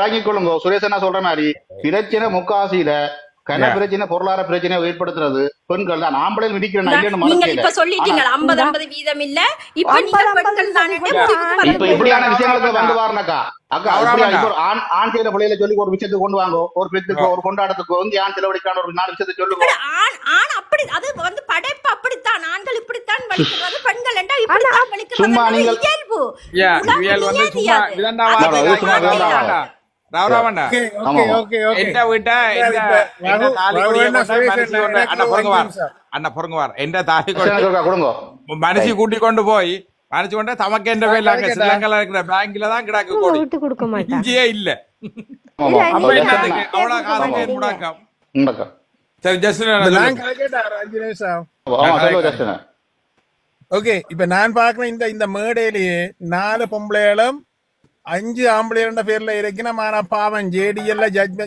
வாங்கிக் கொள்ளுங்க. சுரேஷ் என்ன சொல்ற மாதிரி பிரச்சனை முக்காசியில கன பிரச்சனை பொருளாதார பிரச்சனை ஏற்படுத்துறது பெண்கள் தான். ஆம்பளை மிதிக்கிறேன்
இப்ப சொல்லிட்டீங்க 50-50% இல்ல இப்ப
இப்படியான விஷயங்களுக்கு வந்து வாரணக்கா அக்கா ஆண் செய்யற பிள்ளையில சொல்லி ஒரு விஷயத்துக்கு கொண்டு வாங்க ஒரு பெத்துக்கு ஒரு கொண்டாடத்துக்கு வந்து ஆண் செலவழிக்கான ஒரு 4 விஷயத்தை சொல்லுங்க.
அப்படி அது வந்து படைப்பு அப்படித்தான் ஆண்கள் இப்படித்தான் வலிக்கிறது பெண்கள் என்றா இப்படித்தான் வலிக்கிறது
சும்மா நீங்கள்
இயல்பு
வந்து சும்மா விதண்டாவா ராவராமண்ணா எந்த வீட்டை அண்ணா பொறுங்குவார் எந்த தாலி
கொடுங்க
மனசு கூட்டி கொண்டு போய் மனசு கொண்டு தமக்கு என்ற பேர்ல ஸ்ரீலங்கால இருக்கிற பேங்க்ல தான் கிடக்கு கோடி இங்கேயே இல்ல அவ்வளவு காலம் முடக்கம். சரி ஜஸ்ட்
ஓகே, இப்ப நான் பாக்குறேன் இந்த இந்த மேடையிலேயே 4 பொம்பளைகளும் 5 ஆம்பளைன்ற பேர்ல இருக்கணும். ஆனா பாவம் ஜேடிஎல்ல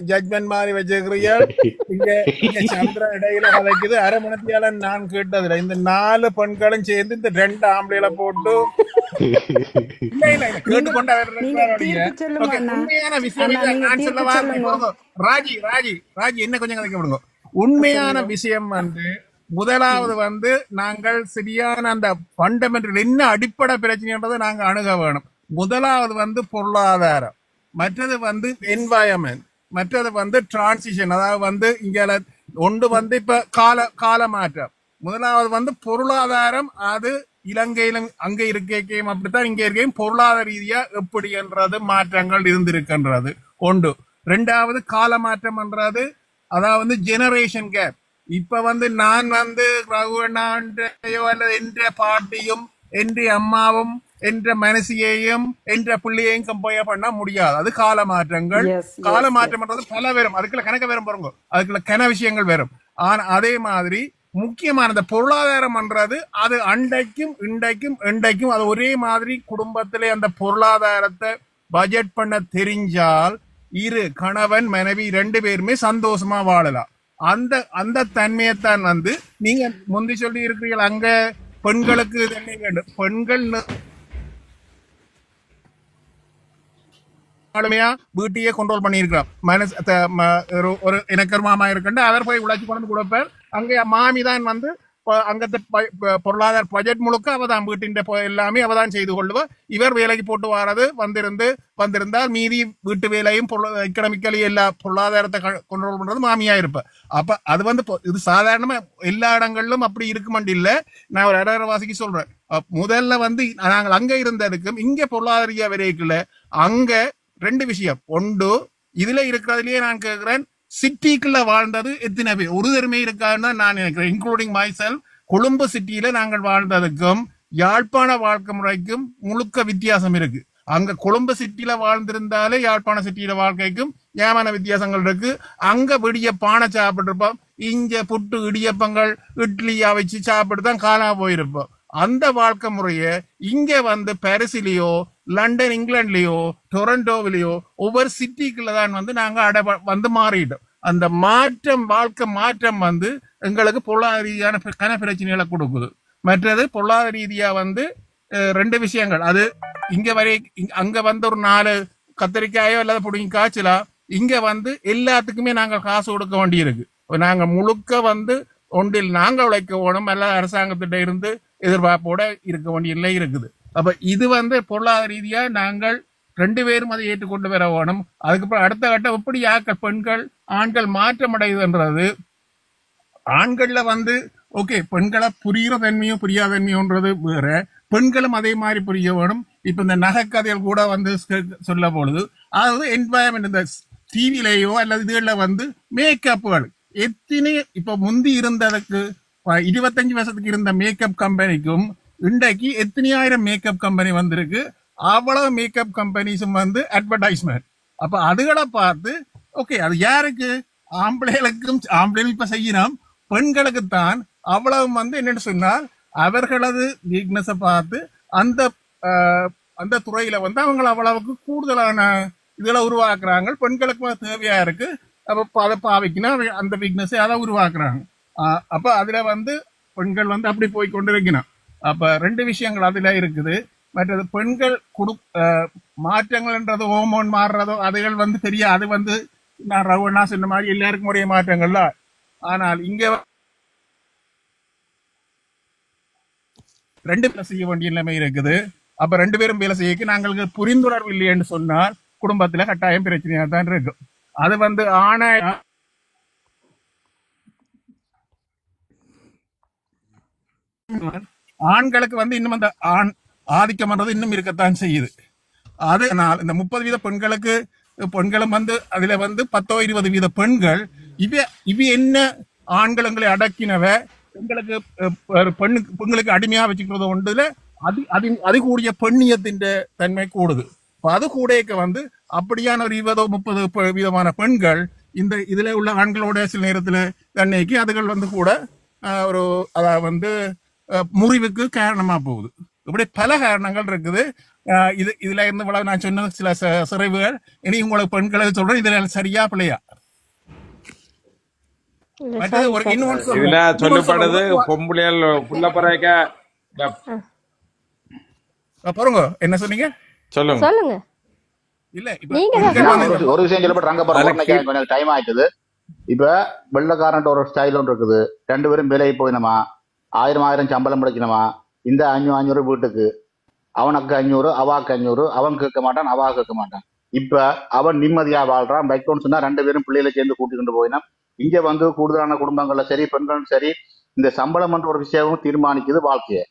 ஜட்மெண்ட் மாதிரி வச்சிருக்கிறீர்கள். இங்க இங்க சந்திரன் இடையில கதைக்குது. அரை மணத்தியால நான் கேட்டதுல இந்த 4 பெண்களும் சேர்ந்து இந்த 2 ஆம்பளைகளை போட்டு கேட்டுக்கொண்டு உண்மையான விஷயம் நான் சொல்ல வார்த்தை ராஜி ராஜி ராஜி என்ன கொஞ்சம் கதைக்க விடுங்க. உண்மையான விஷயம் முதலாவது நாங்கள் சரியான அந்த ஃபண்டமெண்டல் என்ன அடிப்படை பிரச்சனைன்றதை நாங்க அணுக வேணும். முதலாவது பொருளாதாரம், மற்றது என்வாயன்மெண்ட், மற்றது டிரான்சிஷன். அதாவது இங்க ஒன்று இப்ப கால மாற்றம். முதலாவது பொருளாதாரம். அது இலங்கையிலும் அங்க இருக்கையும் அப்படித்தான் இங்க இருக்கையும் பொருளாதார ரீதியா எப்படி என்றது மாற்றங்கள் இருந்திருக்கின்றது ஒன்று. ரெண்டாவது கால மாற்றம் என்றது அதாவது ஜெனரேஷன் கேப். இப்ப நான் ரகுவண்ணாண்டையோ அல்லது என்ற பாட்டியும் என்ற அம்மாவும் என்ற மனசியையும் என்ற பிள்ளையையும் கம்பேர் பண்ண முடியாது. அது கால மாற்றங்கள். கால மாற்றம்ன்றது பல வரும், அதுக்குள்ள கணக்க வரும் பாருங்க, அதுக்குள்ள கன விஷயங்கள் வரும். ஆனா அதே மாதிரி முக்கியமான அந்த பொருளாதாரம் பண்றது அது அண்டைக்கும் இண்டைக்கும் எண்டைக்கும் அது ஒரே மாதிரி குடும்பத்திலே அந்த பொருளாதாரத்தை பட்ஜெட் பண்ண தெரிஞ்சால் இரு கணவன் மனைவி 2 பேருமே சந்தோஷமா வாழலாம். அந்த அந்த தன்மையைத்தான் நீங்க முந்தி சொல்லி இருக்கிறீர்கள். அங்க பெண்களுக்கு பெண்கள் வீட்டையே கண்ட்ரோல் பண்ணிருக்கலாம். ஒரு எனக்கு ஒரு மாமா இருக்கண்டு, அவர் போய் உழைச்சி கொண்டு கொடுப்பார். அங்க மாமிதான் அங்கத்த பொருளாதார பட்ஜெட் முழுக்க அவதான் வீட்டின் எல்லாமே அவதான் செய்து கொள்ளுவா. இவர் வேலைக்கு போட்டு வாரது வந்திருந்தால் மீதி வீட்டு வேலையும் எக்கனாமிக்கலி எல்லா பொருளாதாரத்தை கண்ட்ரோல் பண்றது மாமியா இருப்ப. அப்ப அது இது சாதாரணமா எல்லா இடங்களிலும் அப்படி இருக்குமெண்டு இல்ல. நான் ஒரு இடவாசிக்கு சொல்றேன். முதல்ல நாங்கள் அங்க இருந்ததுக்கும் இங்க பொருளாதார விரைக்குள்ள அங்க 2 விஷயம். ஒன்று, இதுல இருக்கிறதுலயே நான் கேட்கிறேன், சிட்டிக்குள்ள வாழ்ந்தது எத்தனை பேர் ஒரு தருமை இருக்காருன்னு நான் நினைக்கிறேன், இன்க்ளூடிங் மை செல்ஃப். கொழும்பு சிட்டியில நாங்கள் வாழ்ந்ததுக்கும் யாழ்ப்பாண வாழ்க்கை முறைக்கும் முழுக்க வித்தியாசம் இருக்கு. அங்க கொழும்பு சிட்டியில வாழ்ந்திருந்தாலே யாழ்ப்பாண சிட்டியில வாழ்க்கைக்கும் ஏமான வித்தியாசங்கள் இருக்கு. அங்க விடிய பானை சாப்பிட்டுருப்போம், இங்க புட்டு இடியப்பங்கள் இட்லியா வச்சு சாப்பிட்டு தான் காணா போயிருப்போம். அந்த வாழ்க்கை முறைய இங்க பாரிஸ்லயோ லண்டன் இங்கிலாந்துலயோ டொரண்டோவிலயோ ஒவ்வொரு சிட்டிக்குள்ள தான் நாங்க மாறிட்டோம். அந்த மாற்றம் வாழ்க்கை மாற்றம் எங்களுக்கு பொருளாதார ரீதியான கன பிரச்சனைகளை கொடுக்குது. மற்றது பொருளாதார ரீதியா 2 விஷயங்கள். அது இங்க வரை அங்க ஒரு 4 கத்திரிக்காயோ அல்லது புடிங்க காய்ச்சலா, இங்க எல்லாத்துக்குமே நாங்கள் காசு கொடுக்க வேண்டி இருக்கு. நாங்க முழுக்க ஒன்றில் நாங்க உழைக்க வேணும், அல்ல அரசாங்கத்திட்ட இருந்து எதிர்பார்ப்போட இருக்க வேண்டிய நிலை இருக்குது. அப்ப இது பொருளாதார ரீதியா நாங்கள் 2 பேரும் அதை ஏற்றுக்கொண்டு வர வேணும். அதுக்கப்புறம் அடுத்த கட்டம் எப்படி பெண்கள் ஆண்கள் மாற்றம் அடையுதுன்றது. ஆண்கள்ல ஓகே பெண்களை புரிகிற தன்மையும் புரியாத தன்மையோன்றது வேற, பெண்களும் அதே மாதிரி புரிய வேணும். இப்ப இந்த நகைக்கதைகள் கூட சொல்ல பொழுது அதாவது என்வாயன்மெண்ட் இந்த டிவிலேயோ அல்லது இதுல மேக்கப்புகள் எத்தனை இப்ப முந்தி இருந்ததுக்கு 25 வருஷத்துக்கு இருந்த மேக்கப் கம்பெனிக்கும் இன்றைக்கு எத்தனையாயிரம் மேக்கப் கம்பெனி வந்திருக்கு. அவ்வளவு மேக்கப் கம்பெனிஸும் அட்வர்டைஸ்மெண்ட். அப்ப அதுகளை பார்த்து ஓகே அது யாருக்கு, ஆம்பளைகளுக்கும் ஆம்பளைகள் இப்ப செய்யணும், பெண்களுக்கு தான் அவ்வளவு என்னன்னு சொன்னால் அவர்களது வீக்னஸை பார்த்து அந்த அந்த துறையில அவங்க அவ்வளவுக்கு கூடுதலான இதுல உருவாக்குறாங்க. பெண்களுக்கு தேவையா இருக்கு. அப்ப அதை பாவிக்கணும், அந்த வீக்னஸை அதை உருவாக்குறாங்க. அப்ப அதுல பெண்கள் அப்படி போய் கொண்டு இருக்கணும். அப்ப 2 விஷயங்கள் அதுல இருக்குது. மற்றது பெண்கள் மாற்றங்கள்ன்றது ஹோமோன் மாறுறதோ அதுகள் பெரிய அது நான் ரவுனா சொன்ன மாதிரி எல்லாருக்கும் ஒரே மாற்றங்கள்ல. ஆனால் இங்க 2 பேரும் செய்ய வேண்டிய நிலைமை இருக்குது. அப்ப 2 பேரும் வேலை செய்ய நாங்களுக்கு புரிந்துணர்வு இல்லையென்று சொன்னால் குடும்பத்துல கட்டாயம் பிரச்சனையா தான் இருக்கும். அது ஆண்களுக்கு இன்னும் அந்த ஆண் ஆதிக்கம் இன்னும் இருக்கத்தான் செய்யுது. அதனால் இந்த 30% பெண்களும் அதுல 10-20% பெண்கள் இவ என்ன ஆண்களை அடக்கினவ பெண்களுக்கு பெண்களுக்கு அடிமையா வச்சுக்கிறது ஒன்றுல அது கூடிய பெண்ணியத்தின் தன்மை கூடுது. அது கூட அப்படியான ஒரு 20-30 விதமான பெண்கள் இந்த இதுல உள்ள ஆண்களோட சில நேரத்துல தன்னைக்கு அதுகள் கூட ஒரு அதாவது முறிவுக்கு காரணமா போகுது. இப்படி பல காரணங்கள் இருக்குது. இதுல இருந்து இவ்வளவு நான் சொன்ன சில சிறைவுகள். இனி உங்களுக்கு பெண்களை சொல்றேன், இதுல சரியா பிள்ளையா?
இதுல சொல்லப்படுது பொம்பளையால் புள்ள பறைக்க
பாருங்க. என்ன சொன்னீங்க?
சொல்லுங்க.
இல்ல
ஒரு விஷயம் சொல்லப்பட்டு டைம் ஆயிட்டுது. இப்ப வெள்ளக்காரன் ஒரு ஸ்டைல் ஒன்று இருக்குது. 2 பேரும் வேலைக்கு போயினமா, 1000 சம்பளம் கிடைக்கணுமா, இந்த 500 வீட்டுக்கு, அவனுக்கு 500 அவாக்கு 500, அவன் கேட்க மாட்டான் அவா கேட்க மாட்டான். இப்ப அவன் நிம்மதியா வாழ்றான். பைக்கோன்னு சொன்னா 2 பேரும் பிள்ளைகளை சேர்ந்து கூட்டிட்டு போயினா. இங்க வந்து கூடுதலான குடும்பங்கள்ல சரி, பெண்களும் சரி, இந்த சம்பளம் என்ற ஒரு விஷயமும் தீர்மானிக்குது வாழ்க்கைய.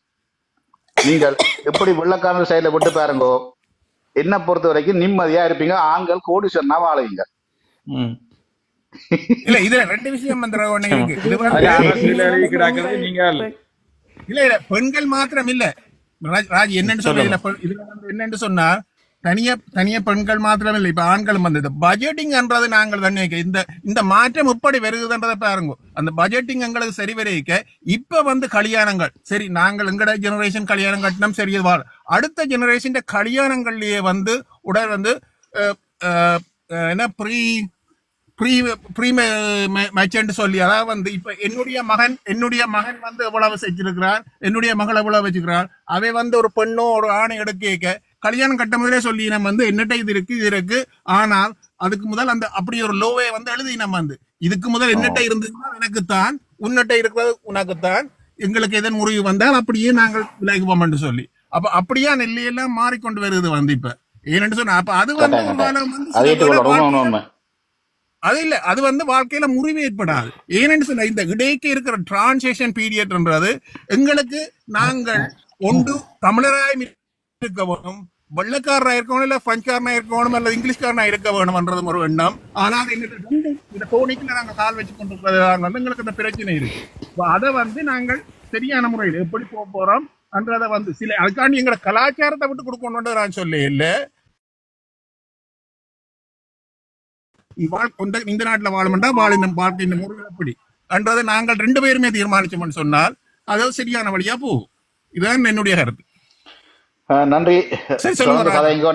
நீங்கள் எப்படி வெள்ளக்காரன் சைட்ல விட்டு பாருங்கோ, என்ன பொறுத்த வரைக்கும் நிம்மதியா இருப்பீங்க. ஆண்கள் கோடீஸ்வரனா வாழுவீங்க.
இல்ல இதுல 2 விஷயம் இல்ல பெண்கள் மாத்திரம் இல்ல ராஜ். என்னன்னு சொல்ல இதுல என்னன்னு சொன்னா தனியா பெண்கள் மாத்திரம் இல்லை, இப்ப ஆண்களும் வந்தது. பட்ஜெட்டிங்ன்றது நாங்கள் தண்ணி வைக்க இந்த மாற்றம் எப்படி வருதுன்றதை பாருங்க. அந்த பட்ஜெட்டிங் எங்களுக்கு சரி வரைக்க இப்ப வந்து கல்யாணங்கள் சரி, நாங்கள் எங்கட ஜெனரேஷன் கல்யாணம் கட்டினோம் சரி, அடுத்த ஜெனரேஷன் கல்யாணங்கள்லயே வந்து உடல் வந்து என்ன ப்ரீ மேட்ச்ன்னு சொல்லி, அதாவது வந்து இப்ப என்னுடைய மகன் வந்து எவ்வளவு செஞ்சிருக்கிறார், என்னுடைய மகள் எவ்வளவு வச்சுக்கிறார், அவை வந்து ஒரு பெண்ணோ ஒரு ஆணை எடுக்க கல்யாணம் கட்ட முதலே சொல்லி நம்ம வந்து என்னட்ட இது இருக்கு. ஆனால் அதுக்கு முதல் அந்த அப்படி ஒரு லோவே வந்து எழுதி நம்ம வந்து இதுக்கு முதல் என்னட்ட இருந்ததுன்னா எனக்குத்தான், உன்னட்ட இருக்கிறது உனக்குத்தான், எங்களுக்கு எதன் முறிவு வந்தால் அப்படியே நாங்கள் விலகுவோம் என்று சொல்லி. அப்ப அப்படியா நெல்லையெல்லாம் மாறிக்கொண்டு வருது வந்து இப்ப ஏன்னு சொன்னா. அப்ப அது வந்து அது இல்ல, அது வந்து வாழ்க்கையில முறிவு ஏற்படாது. ஏன்னு சொன்னா இந்த இடைக்கு இருக்கிற டிரான்சிஷன் பீரியட்ன்றது எங்களுக்கு நாங்கள் ஒன்று தமிழராய் இருக்க வேணும், வெள்ளக்காரனா இருக்கணும், இல்ல பிரெஞ்சுக்காரனா இருக்கணும், அல்லது இங்கிலீஷ்காரனா இருக்க வேணும்ன்றது ஒரு எண்ணம். ஆனால் இந்த தோணிக்குள்ள நாங்க கால் வச்சு கொண்டிருக்கிறது வந்து எங்களுக்கு அந்த பிரச்சனை இருக்கு. அதை வந்து நாங்கள் சரியான முறையில் எப்படி போறோம் என்றதை வந்து சில அதுக்காண்டி எங்களை கலாச்சாரத்தை விட்டு கொடுக்கணும்னு நான் சொல்ல இல்லை. இந்த நாட்டுல வாழமெண்டா வாழ்க்கை இந்த முறையில் எப்படி என்றதை நாங்கள் 2 பேருமே தீர்மானிச்சோம்னு சொன்னால் அதாவது சரியான வழியா போகும். இதுதான் என்னுடைய கருத்து.
நன்றி.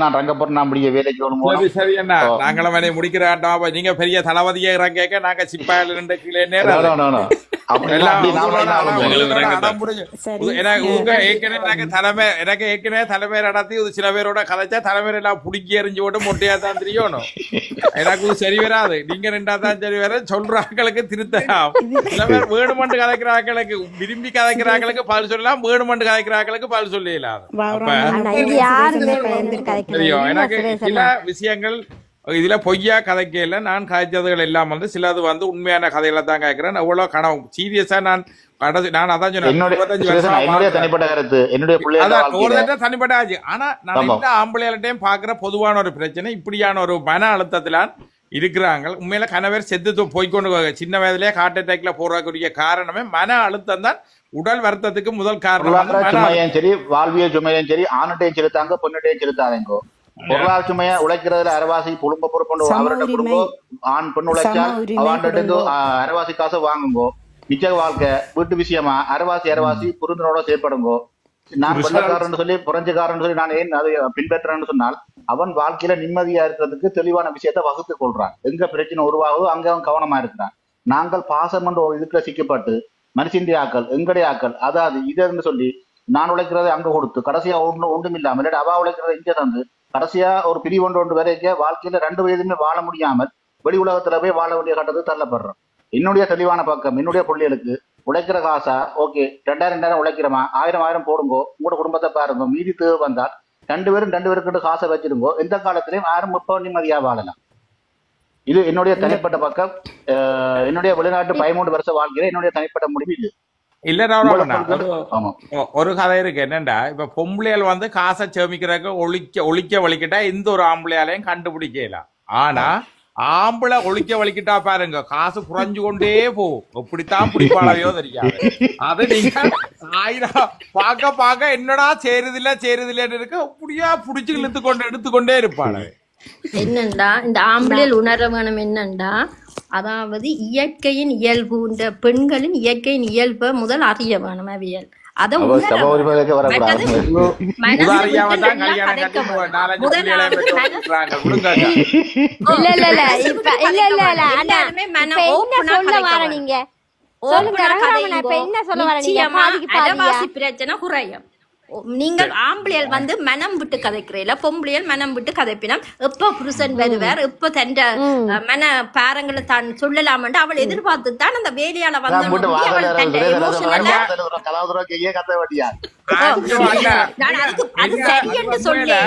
நான் ரங்கப்பட்டு நான் முடிய வேலைக்கு
சரி என்ன நாங்களும் வேலையை முடிக்கிறாட்டோம். நீங்க பெரிய தளபதியை இறங்க நாங்க சிப்பாயில 2 கீழே நேரம் எனக்கு ஏற்கனவே தலைமை நடத்தி சில பேரோட கலைச்சா தலைமையில எல்லாம் புடிக்கி எறிஞ்சு போட்டு மொட்டையா தான் தெரியணும். எனக்கு சரி வராது. நீங்க 2 தான் சரி வர சொல்றாங்களுக்கு திருத்தலாம். சில பேர் வேணுமண்டு கதைக்கிறாங்களுக்கு விரும்பி கதைக்கிறாங்களுக்கு பதில் சொல்லலாம், வேணுமண்டு கதைக்கிறாங்களுக்கு பதில் சொல்லலாம். தெரியும் எனக்கு சில விஷயங்கள் இதுல பொய்யா கதைக்கல. நான் காய்ச்சதுகள் எல்லாம் வந்து சிலது வந்து உண்மையான கதைகளை தான் கேட்கிறேன். அவ்வளவு கனவு சீரியஸா நான் அதான் சொன்னேன் தனிப்பட்ட ஆச்சு. ஆனா நான் எல்லா ஆம்பளையாட்டையும் பாக்குற பொதுவான ஒரு பிரச்சனை இப்படியான ஒரு மன அழுத்தத்தில இருக்கிறாங்க. உண்மையில கணவர் செத்து போய்கொண்டு சின்ன வயதிலேயே ஹார்ட் அட்டாக்ல போறக்கூடிய காரணமே மன அழுத்தம் தான். உடல் வருத்தத்துக்கு முதல் காரணம்
சரி, வாழ்வியல் சுமையும் சரி, ஆணுட்டையும் செலுத்தாங்க பெண்ணுட்டையும் செலுத்தாதீங்க. பொருளாதார சுமைய உழைக்கிறதுல அரைவாசி குடும்ப பொறுப்பு அவரோட குடும்பம் ஆண் பெண் உழைச்சா அவன்கிட்ட அரைவாசி காசு வாங்குங்கோ. மிச்ச வாழ்க்கை வீட்டு விஷயமா அரைவாசி புரிந்தனோட செயற்படுங்கோ. நான் வெள்ளக்காரன் சொல்லி புரஞ்சுக்காரன் சொல்லி நான் ஏன் அதை பின்பற்றேன்னு சொன்னால் அவன் வாழ்க்கையில நிம்மதியா இருக்கிறதுக்கு தெளிவான விஷயத்த வகுத்து கொள்றான். எங்க பிரச்சனை உருவாகுதோ அங்க அவன் கவனமா இருக்கிறான். நாங்கள் பாசம் என்ற ஒரு இதுக்குள்ள சிக்கப்பட்டு மனுஷின் ஆக்கள் எங்கடைய ஆக்கள் அதாவது இதுன்னு சொல்லி நான் உழைக்கிறதை அங்க கொடுத்து கடைசியா ஒன்றும் இல்லாம இல்லாட்டி அவா உழைக்கிறத இங்க தந்து கடைசியா ஒரு பிரிவு ஒன்று வரைக்கும் வாழ்க்கையில 2 வயதுமே வாழ முடியாமல் வெளி உலகத்துல போய் வாழ வேண்டிய கட்டத்துக்கு தள்ளப்படுறோம். என்னுடைய தெளிவான பக்கம் என்னுடைய பிள்ளைகளுக்கு உழைக்கிற காசா ஓகே 2000 உழைக்கிறமா 1000 போடுங்கோ. உங்களோட குடும்பத்தை பாருங்க. மீதி தேவை வந்தால் 2 பேருக்கிட்ட காசை வச்சிருங்கோ. எந்த காலத்திலையும் 1000 30 நிம்மதியா வாழலாம். இது என்னுடைய தனிப்பட்ட பக்கம். என்னுடைய வெளிநாட்டு 13 வருஷ வாழ்க்கையில என்னுடைய தனிப்பட்ட முடிவு இது.
இல்ல ஒரு கதை இருக்கு. என்னண்டா இப்ப பொம்பளையால் வந்து காசை சேமிக்கிறதுக்கு ஒழிக்க வலிக்கிட்டா எந்த ஒரு ஆம்பளையாலையும் கண்டுபிடிக்கலாம். ஆனா ஆம்பளை ஒழிக்க வலிக்கிட்டா பாருங்க காசு குறைஞ்சு கொண்டே போகும். எப்படித்தான் பிடிப்பாளையோ தெரியாது. அது நீங்க 1000 பார்க்க என்னடா சேருதில்லைன்னு இருக்கு. அப்படியா புடிச்சு எடுத்துக்கொண்டே இருப்பாள்.
என்னண்டா இந்த ஆம்பளையில் உணர வேணும். என்னண்டா அதாவது இயற்கையின் இயல்பு பெண்களின் இயற்கையின் இயல்பை முதல் அறிய வேணும். அவியல் அதை
அவ சபை உரிமைக்கு
மற்றது
வரக்கூடாது.
மனம்
உதாரியாம
விட்டு
தான்
நல்லா
கல்யாணம்
கதைக்க
கட்டி
வேணும்.
நாலஞ்சு பிள்ளைகளை
முதலாவது
பெற்று
மனம்
விட்டுறாங்க. விடுங்கக்கா.
இல்ல இப்ப இல்ல அண்ணா
எல்லாருமே
இப்ப
மனம்
என்ன
ஓப்பனா
சொல்ல
கதைக்க
வர
வேணும்.
நீங்க சொல்லுங்க
ஓப்பனா
ரகுராமன் இப்ப
கதைங்கோ.
என்ன சொல்ல வர நீங்க
நிச்சயமா
பாதிக்கு பாதியா
அரைவாசி பிரச்சனை குறையும். நீங்கள் ஆம்பளையல் வந்து மனம் விட்டு கதைக்கிறீல, பொம்பளையல் மனம் விட்டு கதைப்பினா எப்ப புருஷன் வருவார், எப்ப தன் மன பாரங்களை தான் சொல்லலாம்னு அவள் எதிர்பார்த்து தான் அந்த வேலையால
நான் போட்டு
வந்து அவள் தன் எமோஷனலா
கலாதுரா கத்த வட்டியா
ஐயோ, அண்ணா.
நான் அதுக்கு அது சரி என்று சொல்லல.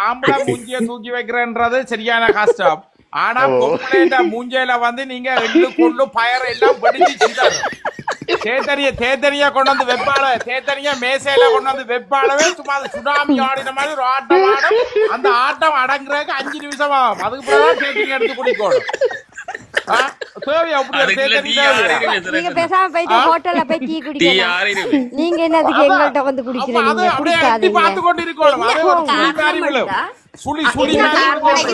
ஆம்பளை மூஞ்சிய தூக்கி வைக்கிறன்றது சரியான கஷ்டம். ஆனா பொம்பளைன்ற மூஞ்சையில வந்து நீங்க எள்ளு கொள்ளு பயர் எல்லாம் படிச்சு சிதறும். தேத்தனியா கொண்டு வந்து வெப்பாள, தேத்தனியா மேசையில கொண்டு வந்து வெப்பாளவே சும்மா சுனாமி ஆடின மாதிரி ஒரு ஆட்டம் ஆடும். அந்த ஆட்டம் அடங்குறதுக்கு 5 நிமிஷம் ஆகும். அதுக்கு பிறகு தேத்தனி எடுத்து குடிக்கணும்.
நீங்க பேசாம போயிட்டு ஹோட்டல்ல போய் டீ குடிக்கலாம். நீங்க என்னதுக்கு எங்கள்கிட்ட வந்து குடிக்கிறீங்க? குடிக்காதீங்க.
பார்த்து கொண்டு இருக்கணும். அதே ஒரு சுழிக்காரி விழும். சுழி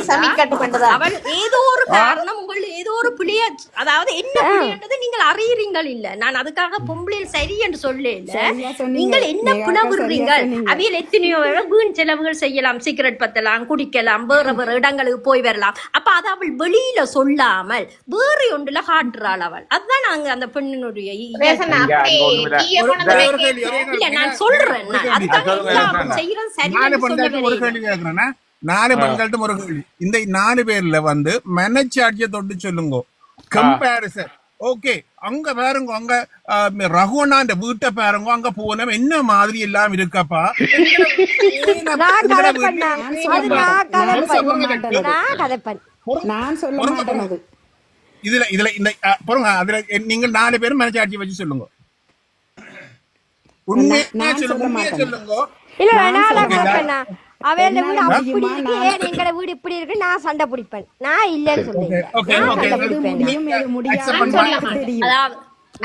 சமிக்கட்டு பண்றதா
அவள் ஏதோ ஒரு காரணம் உங்கள் ஏதோ ஒரு பிள்ளைய, அதாவது என்ன பிள்ளைன்றது நீங்கள் அறியறீங்கள் இல்ல. நான் அதுக்காக பொம்பளையில் சரி என்று சொல்ல இல்ல. நீங்கள் என்ன பிளவுறீங்கள்? அவியல் எத்தனையோ வீண் செலவுகள் செய்யலாம், சிகரெட் பத்தலாம், குடிக்கலாம், வேற வேற இடங்களுக்கு போய் வரலாம். அப்ப அது அவள் வெளியில சொல்லாமல் வேறு ஒன்றுல காட்டுறாள் அவள். அதுதான் நாங்க அந்த பெண்ணினுடைய இல்ல நான் சொல்றேன். செய்யறது சரி.
4 பெண்கள்ட்ட ஒரு கேள்வி. இந்த 4 பேர்ல வந்து மனச்சாட்சியை தொட்டு சொல்லுங்க. Comparison okay. அங்க பாருங்க, அங்க ரகுவண்ணாண்ட வீட்டை பாருங்க, அங்க போன என்ன மாதிரி எல்லாம் இருக்கப்பா. இதுல இந்த பாருங்க, அதுல நீங்க 4 பேரும் மனச்சாட்சியை வச்சு சொல்லுங்க. உண்மையா சொல்லுங்க.
அவன் வீடு அப்படி இருக்கு, ஏன் எங்கட வீடு இப்படி இருக்கு, நான் சண்டை பிடிப்பேன். நான் இல்லன்னு சொல்லுவேன்.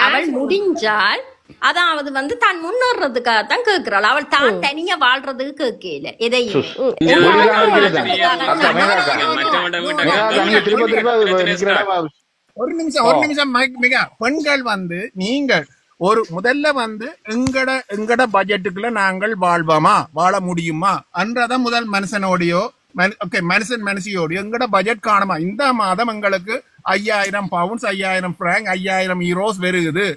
அவள் முடிஞ்சால் அதாவது வந்து தான் முன்னேறதுக்காக தான் கேட்கிறாள். அவள் தான் தனியா வாழ்றதுக்கு கேட்கல எதையும்.
ஒரு நிமிஷம் மிக பெண்கள் வந்து நீங்கள் ஒரு முதல்ல வந்து எங்கட பட்ஜெட்டுக்குள்ள நாங்கள் வாழ்வோமா, வாழ முடியுமா என்றதான் முதல் மனுஷனோடையோ மனுஷியோடையோ எங்கட பட்ஜெட் காணுமா. இந்த மாதம் எங்களுக்கு 5000 பவுண்ட்ஸ், 5000 பிராங்க், 5000 யூரோஸ் வருகுது.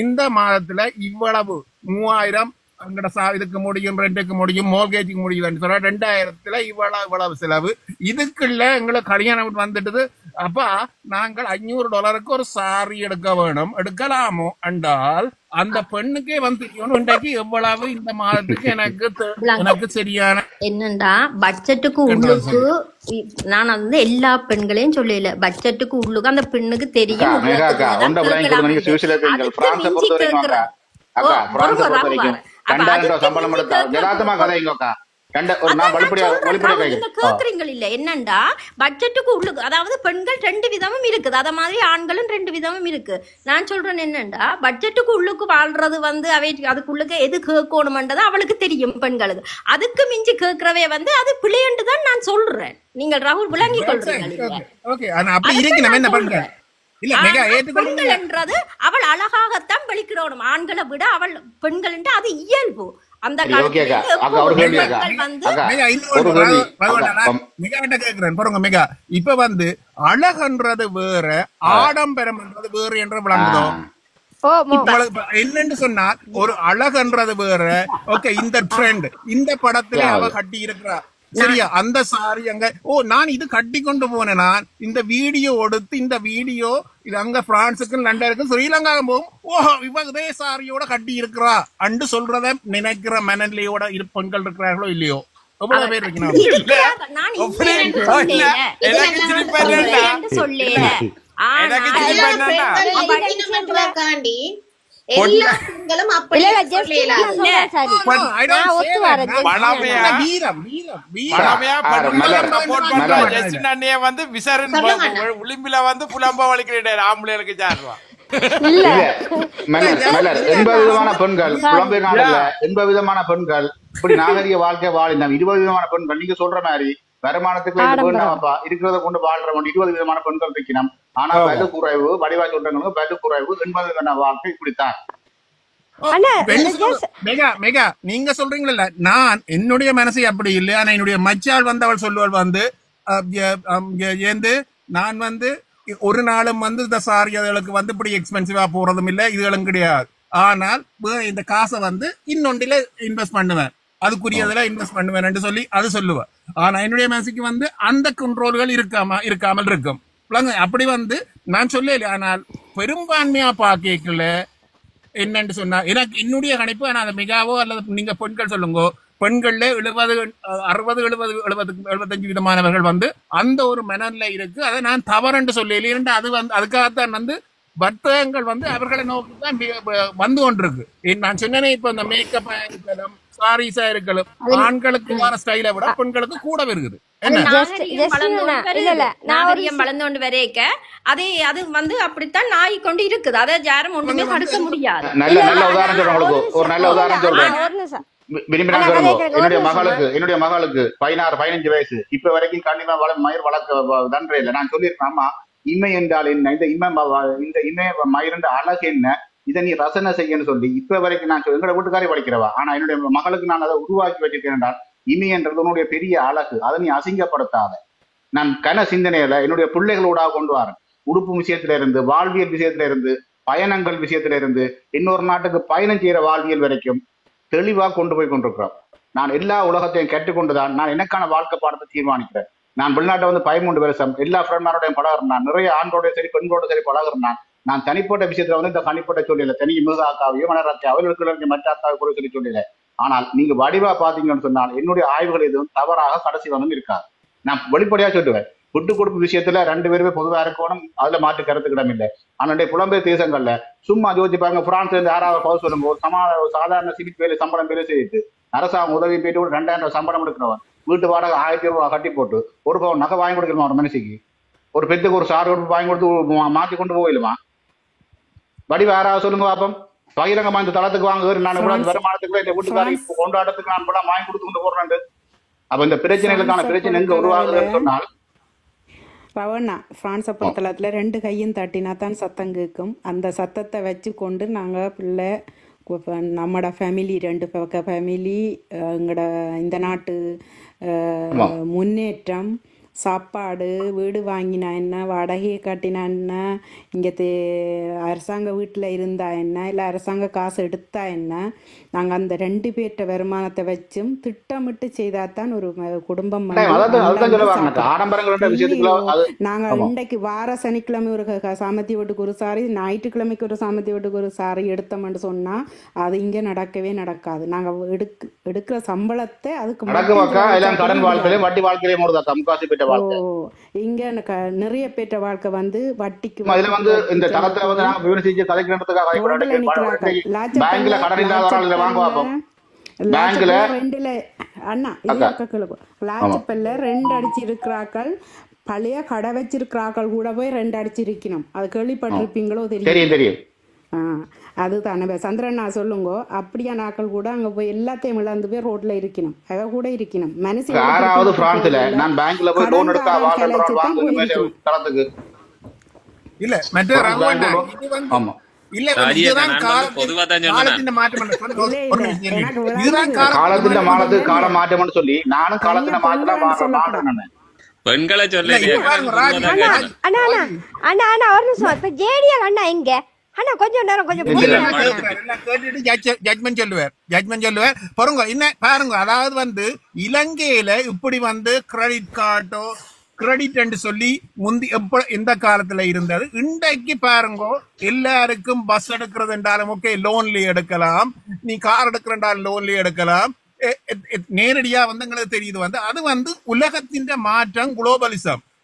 இந்த மாதத்துல இவ்வளவு 3000 எங்கட இதுக்கு முடியும், ரெண்டுக்கு முடியும், மோர்கேஜுக்கு முடியுதுன்னு சொல்ற 2000த்துல இவ்வளவு செலவு. இதுக்குள்ள எங்களுக்கு கல்யாணம் வந்துட்டுது. அப்ப நாங்கள் $500 ஒரு சாரி எடுக்க வேணும். எடுக்கலாமோ என்றால் அந்த பெண்ணுக்கே வந்து இன்றைக்கு எவ்வளவு இந்த மாதத்துக்கு எனக்கு சரியான
என்னண்டா பட்ஜெட்டுக்கு உள்ளுக்கு. நான் வந்து எல்லா பெண்களையும் சொல்லல, பட்ஜெட்டுக்கு உள்ளுக்கு அந்த பெண்ணுக்கு தெரியும். என்னண்டா பட்ஜெட்டுக்கு உள்ளுக்கு, அதாவது பெண்கள் 2 விதமும் இருக்குது, அத மாதிரி ஆண்களும் 2 விதமும் இருக்கு. நான் சொல்றேன் என்னண்டா பட்ஜெட்டுக்கு உள்ளுக்கு வாழ்றது வந்து அவை அதுக்குள்ளுக்கு எது கேட்கணும்ன்றதை அவளுக்கு தெரியும் பெண்களுக்கு. அதுக்கு மிஞ்சி கேட்கிறவே வந்து அது பிள்ளைன்னு தான் நான் சொல்றேன். நீங்கள் ராகுல் விளங்கி கொள்றீங்க. பெண்கள் என்றது அவள் அழகாகத்தான் வெளிக்கிறோம். ஆண்களை விட அவள் பெண்கள் என்று அது இயல்பு. அந்த
இப்ப வந்து அழகுன்றது வேற, ஆடம்பரம் என்றது வேறு என்று விளங்குதோ. என்னன்னு சொன்னா ஒரு அழகுன்றது வேற. ஓகே, இந்த ட்ரெண்ட் இந்த படத்துல அவ கட்டி இருக்கிறா சரியா, அந்த சாரி அங்க நான் இது கட்டி கொண்டு போனேன். நான் இந்த வீடியோ எடுத்து இந்த வீடியோ இது அங்க பிரான்ஸுக்கும் லண்டனுக்கும் ஸ்ரீலங்காவும் போகும். ஓஹோ, இவ இதே சாரியோட கட்டி இருக்கிறா அண்டு சொல்றத நினைக்கிற மனநிலையோட பெண்கள் இருக்கிறார்களோ இல்லையோ? எவ்வளவு பேர் இருக்கணும்.
எல்லா பெண்களும் அப்படி
வந்து விளிம்பில வந்து புலம்ப வலிக்கிறேன் ஆம்பளைகளுக்கு சாருவா.
80 விதமான பெண்கள் புலம்பெயர் நாடுல 80 விதமான பெண்கள் இப்படி நாகரிக வாழ்க்கை வாழினோம். 20 விதமான பெண்கள் நீங்க சொல்ற மாதிரி வருமானத்துக்கு வேண்டாம்ப்பா இருக்கிறத கொண்டு வாழ்ற 20 விதமான பெண்கள் இருக்கணும். ஆனா வலு குறைவு, வடிவா சொல்றவங்களுக்கு வலு குறைவு, 80 விதமான வாழ்க்கை இப்படித்தான்.
மெகா நீங்க சொல்றீங்களா, நான் என்னுடைய மனசை அப்படி இல்லை. ஆனா என்னுடைய மச்சாள் வந்தவள் சொல்லுவள் வந்து ஏந்து நான் வந்து ஒரு நாளும் வந்து இந்த சாரி அதுகளுக்கு வந்து இப்படி எக்ஸ்பென்சிவா போறதும் இல்லை, இதுகளும் கிடையாது. ஆனால் இந்த காசை வந்து இன்னொன்றில இன்வெஸ்ட் பண்ணுவேன், அதுக்குரியதுல இன்வெஸ்ட் பண்ணுவேன் சொல்லி அது சொல்லுவேன். ஆனா என்னுடைய மனசுக்கு வந்து அந்த கண்ட்ரோல்கள் இருக்காமல் இருக்கும். அப்படி வந்து நான் சொல்லல. ஆனால் பெரும்பான்மையா பாக்கல என்னன்னு சொன்னா எனக்கு என்னுடைய கணிப்பு. ஆனா அதை மிகாவோ அல்லது நீங்க பெண்கள் சொல்லுங்க, பெண்கள்ல 60-70-75 விதமானவர்கள் வந்து அந்த ஒரு மனநிலை இருக்கு. அதை நான் தவறுன்னு சொல்லல. அது வந்து அதுக்காகத்தான் வந்து வர்த்தகங்கள் வந்து அவர்களை நோக்கி தான் வந்து கொண்டிருக்கு. நான் சொன்னேனே, இப்ப இந்த மேக்கப்பா இருக்கலாம், சாரீஸா இருக்கலாம், ஆண்களுக்கு வர ஸ்டைலை விட பெண்களுக்கு கூட வருகுது.
நாகரிகம் வளர்ந்து கொண்டு வரைக்க அது வந்து அப்படித்தான் நாய் கொண்டு இருக்குது. அதை யாரும் ஒண்ணுமே தடுக்க முடியாது.
நல்ல உதாரணம் சொல்றேன், ஒரு நல்ல உதாரணம் சொல்றேன். என்னுடைய மகளுக்கு 16-15 வயசு. இப்ப வரைக்கும் கண்டிப்பா மயிர் வளர்க்க தண்டரை இல்லை. நான் சொல்லியிருக்கேன், அம்மா இமை என்றால் என்ன, இந்த இமய மயிர் அழகு என்ன, இதை நீ ரசனை செய்யன்னு சொல்லி இப்ப வரைக்கும் நான் எங்களோட வீட்டுக்காரே வலிக்கிறவா. ஆனா என்னுடைய மகளுக்கு நான் அதை உருவாக்கி வச்சிருக்கேன் என்றால், இமி என்றது உன்னுடைய பெரிய அழகு, அதை நீ அசிங்கப்படுத்தாத. நான் கன சிந்தனையில என்னுடைய பிள்ளைகளோட கொண்டு வரேன். உடுப்பு விஷயத்தில இருந்து, வாழ்வியல் விஷயத்தில இருந்து, பயணங்கள் விஷயத்தில இருந்து, இன்னொரு நாட்டுக்கு பயணம் செய்யற வாழ்வியல் வரைக்கும் தெளிவா கொண்டு போய் கொண்டிருக்கிறோம். நான் எல்லா உலகத்தையும் கேட்டுக்கொண்டுதான் நான் எனக்கான வாழ்க்கை பாடத்தை தீர்மானிக்கிறேன். நான் வெளிநாட்டை வந்து 13 வருஷம் எல்லா ஃப்ரெண்ட்மாரோடையும் பழகிறேன். நான் நிறைய ஆண்களோடய சரி பெண்களோட சரி பழகிறேன். நான் தனிப்பட்ட விஷயத்துல வந்து இந்த தனிப்பட்ட சொல்லல, தனி மிக அக்காவையோ மனராக்காவையோ அவர்களுக்கு மற்ற அக்காவை கூட சொல்லி சொல்லல. ஆனால் நீங்க வடிவா பாத்தீங்கன்னு சொன்னால் என்னுடைய ஆய்வுகள் எதுவும் தவறாக கடைசி வந்து இருக்காது. நான் வெளிப்படையா சொல்லுவேன், விட்டு கொடுப்பு விஷயத்துல 2 பேருமே பொதுவா இருக்கணும், அதுல மாற்று கருத்துக்கிடம் இல்லை. ஆனால் புலம்பெயர் தேசங்கள்ல சும்மா யோசிப்பாங்க, பிரான்ஸ்ல இருந்து 6வது பவுஸ் சொல்லும்போது சாதாரண சிவிக் வேலை சம்பளம் வேலை செய்து அரசாங்கம் உதவி போயிட்டு ஒரு 2000 சம்பளம் எடுக்கிறவன் வீட்டு வாடகை 1000 ரூபாய் கட்டி போட்டு ஒரு பவுன் நகை வாங்கி கொடுக்கணுமா ஒரு மனுஷிக்கு? ஒரு பெத்துக்கு ஒரு சார் வாங்கி கொடுத்து மாற்றி கொண்டு போயிடுமா? வடிவ யாராவது சொல்லுங்க பாப்போம். பகிரங்கமா இந்த தளத்துக்கு வாங்க நான் வருமானத்துக்குள்ள இந்த வீட்டுக்காரி கொண்டாட்டத்துக்கு நான் படம் வாங்கி கொடுத்து கொண்டு போறேன். அப்ப இந்த பிரச்சனைகளுக்கான பிரச்சனை எங்க உருவாகுதுன்னு சொன்னால்,
ரவண்ணா பிரான்ஸை பொறுத்தளத்துல 2 கையும் தட்டினா தான் சத்தம் கேட்கும். அந்த சத்தத்தை வச்சு கொண்டு நாங்கள் பிள்ளை நம்மட ஃபேமிலி 2 பக்க ஃபேமிலி எங்களோட இந்த நாட்டு முன்னேற்றம், சாப்பாடு, வீடு வாங்கினா என்ன, வாடகையை கட்டினா என்ன, இங்கே அரசாங்க வீட்டில் இருந்தா என்ன, இல்லை அரசாங்க காசு எடுத்தா என்ன, நாங்கள் அந்த 2 பேர்ட்ட வருமானத்தை வச்சும் திட்டமிட்டு செய்தாதான் ஒரு குடும்பம். நாங்கள் இன்றைக்கு வார சனிக்கிழமை ஒரு சாமத்தி வீட்டுக்கு ஒரு சாரி, ஞாயிற்றுக்கிழமைக்கு ஒரு சாமத்தி வீட்டுக்கு ஒரு சாரி எடுத்தோம்னு சொன்னா அது இங்கே நடக்கவே நடக்காது. நாங்கள் எடுக்கிற சம்பளத்தை அதுக்கு இங்க நிறைய பேற்ற வாழ்க்கை வந்து வட்டிக்கு லாச்சப்பல்ல 2 அடிச்சிருக்கிறார்கள். பழைய கடை வச்சிருக்கிறார்கள் கூட போய் 2 அடிச்சிருக்கணும். அது கேள்விப்பட்டிருப்பீங்களோ தெரியும். அதுதானே சந்திரண்ணா சொல்லுங்க. அப்படியா நாக்கள் கூட அங்க போய் எல்லாத்தையும் இழந்து போய் ரோட்ல இருக்கணும், அத கூட இருக்கணும். மனசு
இல்ல மற்ற
பெண்களை சொல்ல
கொஞ்சம் நேரம்
ஜட்மெண்ட் சொல்லுவார் பாருங்க. என்ன பாருங்க, அதாவது வந்து இலங்கையில இப்படி வந்து கிரெடிட் கார்டோ கிரெடிட் சொல்லி முந்தி எந்த காலத்துல இருந்தது. இன்றைக்கு பாருங்க, எல்லாருக்கும் பஸ் எடுக்கிறது என்றாலும் ஓகே லோன்லயே எடுக்கலாம், நீ கார் எடுக்கிறண்டாலும் லோன்லயே எடுக்கலாம். நேரடியா வந்து எங்களுக்கு தெரியுது வந்து அது வந்து உலகத்தின் மாற்றம்,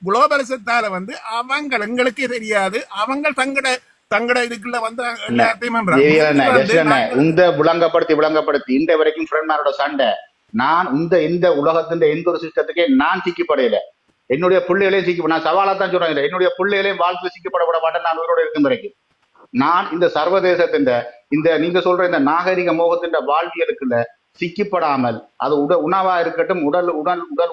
குளோபலிசத்தால வந்து அவங்க எங்களுக்கே தெரியாது, அவங்க தங்கட இதுக்குள்ள வந்து
இந்த விளங்கப்படுத்தி இந்த வரைக்கும் ஃப்ரெண்ட்மாரோட சண்டை. நான் இந்த உலகத்தின் எந்த ஒரு சிஸ்டத்துக்கே நான் சிக்கப்படையில, என்னுடைய பிள்ளைகளையும் சிக்க நான் சவாலா தான் சொல்றேன், என்னுடைய பிள்ளைகளையும் வாழ்க்கை சிக்கப்படப்பட மாட்டேன். நான் உயிரோட இருக்கும் வரைக்கும் நான் இந்த சர்வதேசத்தின் இந்த நீங்க சொல்ற இந்த நாகரிக மோகத்தின் வாழ்வியலுக்குள்ள சிக்கப்படாமல், அது உணவா இருக்கட்டும், உடல்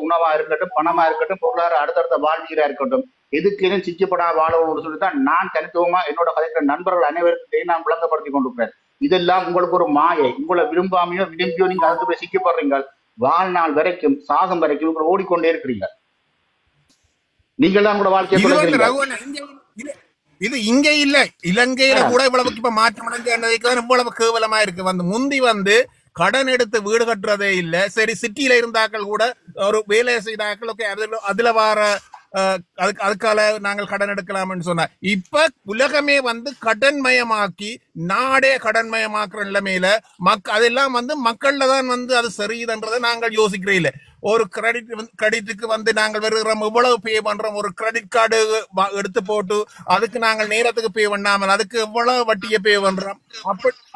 உணவா இருக்கட்டும், பணமா இருக்கட்டும், பொருளாதார அடுத்தடுத்த வாழ்வியலா இருக்கட்டும், எதுக்கேனும் சிக்கப்படா வாழணும்னு சொல்லித்தான் நான் தனித்துவமா என்னோட கதைக்கிற நண்பர்கள் அனைவருக்கும் நான் விளங்கப்படுத்தி கொண்டிருக்கிறேன்.
இதெல்லாம் உங்களுக்கு ஒரு மாயை. உங்களை விரும்பாமையோ விரும்பியோ நீங்க அதுக்கு போய் சிக்கப்படுறீங்க. வாழ்நாள் வரைக்கும் சாகம் வரைக்கும் உங்களை ஓடிக்கொண்டே இருக்கிறீங்க. நீங்கள் தான் கூட வாழ்க்கையை
இது இங்க இல்ல, இலங்கையில கூட இவ்வளவு இப்ப மாற்றம் அடைஞ்சதுதான் இவ்வளவு கேவலமா இருக்கு. வந்து முந்தி வந்து கடன் எடுத்து வீடு கட்டுறதே இல்ல. சரி, சிட்டியில இருந்தாக்கள் கூட ஒரு வேலை செய்தாக்கள் ஓகே, அதுல வார அதுக்கால நாங்கள் கடன் எடுக்கலாம்னு சொன்னா, இப்ப உலகமே வந்து கடன்மயமாக்கி நாடே கடன்மயமாக்குற நிலைமையில அதெல்லாம் வந்து மக்கள்ல தான் வந்து அது சரியுதுன்றதை நாங்கள் யோசிக்கிறே இல்லை. ஒரு கிரெடிட்டுக்கு வந்து நாங்கள் வருகிறோம், எவ்வளவு பே பண்றோம், ஒரு கிரெடிட் கார்டு எடுத்து போட்டு அதுக்கு நாங்கள் நேரத்துக்கு பே பண்ணாமல் அதுக்கு எவ்வளவு வட்டியை பே பண்றோம்,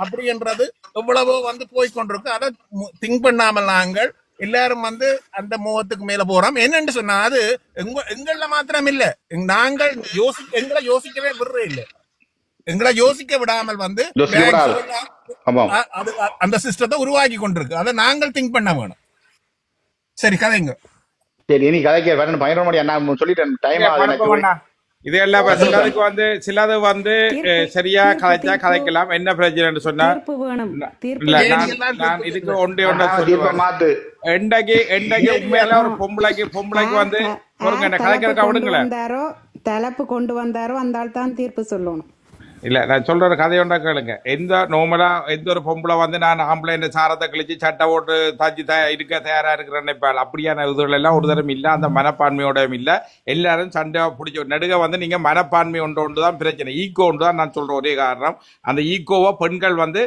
அப்படின்றது எவ்வளவோ வந்து போய்கொண்டிருக்கு. அதை திங்க் பண்ணாமல் நாங்கள் எல்லாரும் வந்து அந்த முகத்துக்கு மேல போறோம். என்னன்னு சொன்னா அது எங்கள மாத்திரம் இல்ல, நாங்கள் எங்களை யோசிக்கவே விடுறே இல்லை. எங்களை யோசிக்க விடாமல் வந்து அந்த சிஸ்டத்தை உருவாக்கி கொண்டிருக்கு. அதை நாங்கள் திங்க் பண்ண வேணும். சரி, கதைங்க.
சரி, இனி கதைக்கு வரணும். 11 மணி நான் சொல்லிட்டேன், டைம் ஆகுது.
இது எல்லாம் சிலதுக்கு வந்து சிலது வந்து சரியா கதைச்சா கதைக்கலாம். என்ன பிரச்சனைன்னு சொன்னா நான் இதுக்கு ஒன்றே ஒன்று எண்டகி உண்மையில ஒரு பொம்பளைக்கு வந்து கதைக்கிறக்கா விடுங்களேன்.
தலைப்பு கொண்டு வந்தாரோ அந்த ஆள் தான் தீர்ப்பு சொல்லணும்.
இல்ல, நான் சொல்ற ஒரு கதையொண்டா கேளுங்க. நார்மலா எந்த ஒரு பொம்பளை வந்து நான் ஆம்பளை இந்த சாரத்தை கழிச்சு சட்டை ஓட்டு தாச்சி இருக்க தயாரா இருக்கிறேன்னு இப்ப அப்படியான இதுகள் எல்லாம் ஒரு தரம் இல்ல. அந்த மனப்பான்மையோடையும் இல்ல. எல்லாரும் சண்டை பிடிச்ச நடுக வந்து நீங்க மனப்பான்மை ஒன்றுதான் பிரச்சனை. ஈகோ ஒன்று தான் நான் சொல்ற ஒரே காரணம். அந்த ஈகோவை பெண்கள் வந்து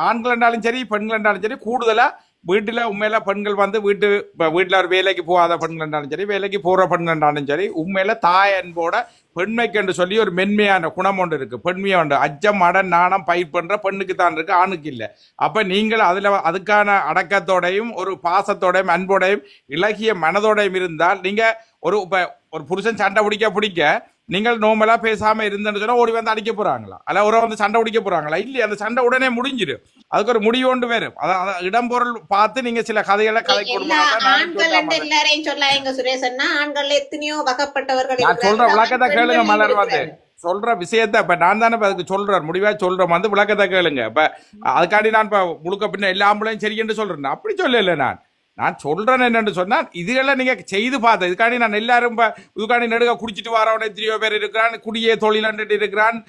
ஆண்கள் என்றாலும் சரி பெண்கள் என்றாலும் சரி கூடுதலா வீட்டுல உண்மையில பெண்கள் வந்து வீட்டுல ஒரு வேலைக்கு போகாத பெண்கள் என்றாலும் சரி வேலைக்கு போற பெண்கள் என்றாலும் சரி உண்மையில தாய் அன்போட பெண்மைக்கு என்று சொல்லி ஒரு மென்மையான குணம் ஒன்று இருக்கு. பெண்மையா உண்டு. அச்சம் அடன் நாணம் பயிர் பண்ற பெண்ணுக்கு தான் இருக்கு, ஆணுக்கு இல்லை. அப்ப நீங்கள் அதுக்கான அடக்கத்தோடையும் ஒரு பாசத்தோடையும் அன்போடையும் இலகிய மனதோடையும் இருந்தால் நீங்க ஒரு புருஷன் சண்டை பிடிக்க நீங்கள் நோமலா பேசாம இருந்தேன்னு சொன்னா ஓடி வந்து அடிக்க போறாங்களா, அல்ல ஒரு வந்து சண்டை பிடிக்க போறாங்களா? இல்லையா, அந்த சண்டை உடனே முடிஞ்சிடும். அதுக்கு ஒரு முடிவு ஒன்று வரும். அதான் இடம் பொருள் பார்த்து நீங்க சில கதைகளை கதை
எல்லாரையும் சொல்லாங்க சுரேஷன்னா, ஆண்கள் எத்தனையோ வகைப்பட்டவர்கள்.
நான் சொல்ற விளக்கத்தை கேளுங்க மலர். வந்து சொல்ற விஷயத்த இப்ப நான் தானே அதுக்கு சொல்றேன், முடிவா சொல்றேன். வந்து விளக்கத்தை கேளுங்க. இப்ப அதுக்காண்டி நான் இப்ப முழுக்க பின்ன எல்லா ஆம்பளையும் சரி என்று சொல்றேன். அப்படி சொல்லல. நான் சொல்றேன் என்னன்னு சொன்னா, இதுகெல்லாம் நீங்க செய்து பார்த்த இதுக்காண்டி நான் எல்லாரும் இதுக்காண்டி நடுக குடிச்சிட்டு வரவன எத்தனையோ பேர் இருக்கிறான், குடியே தொழில் இருக்கிறான்,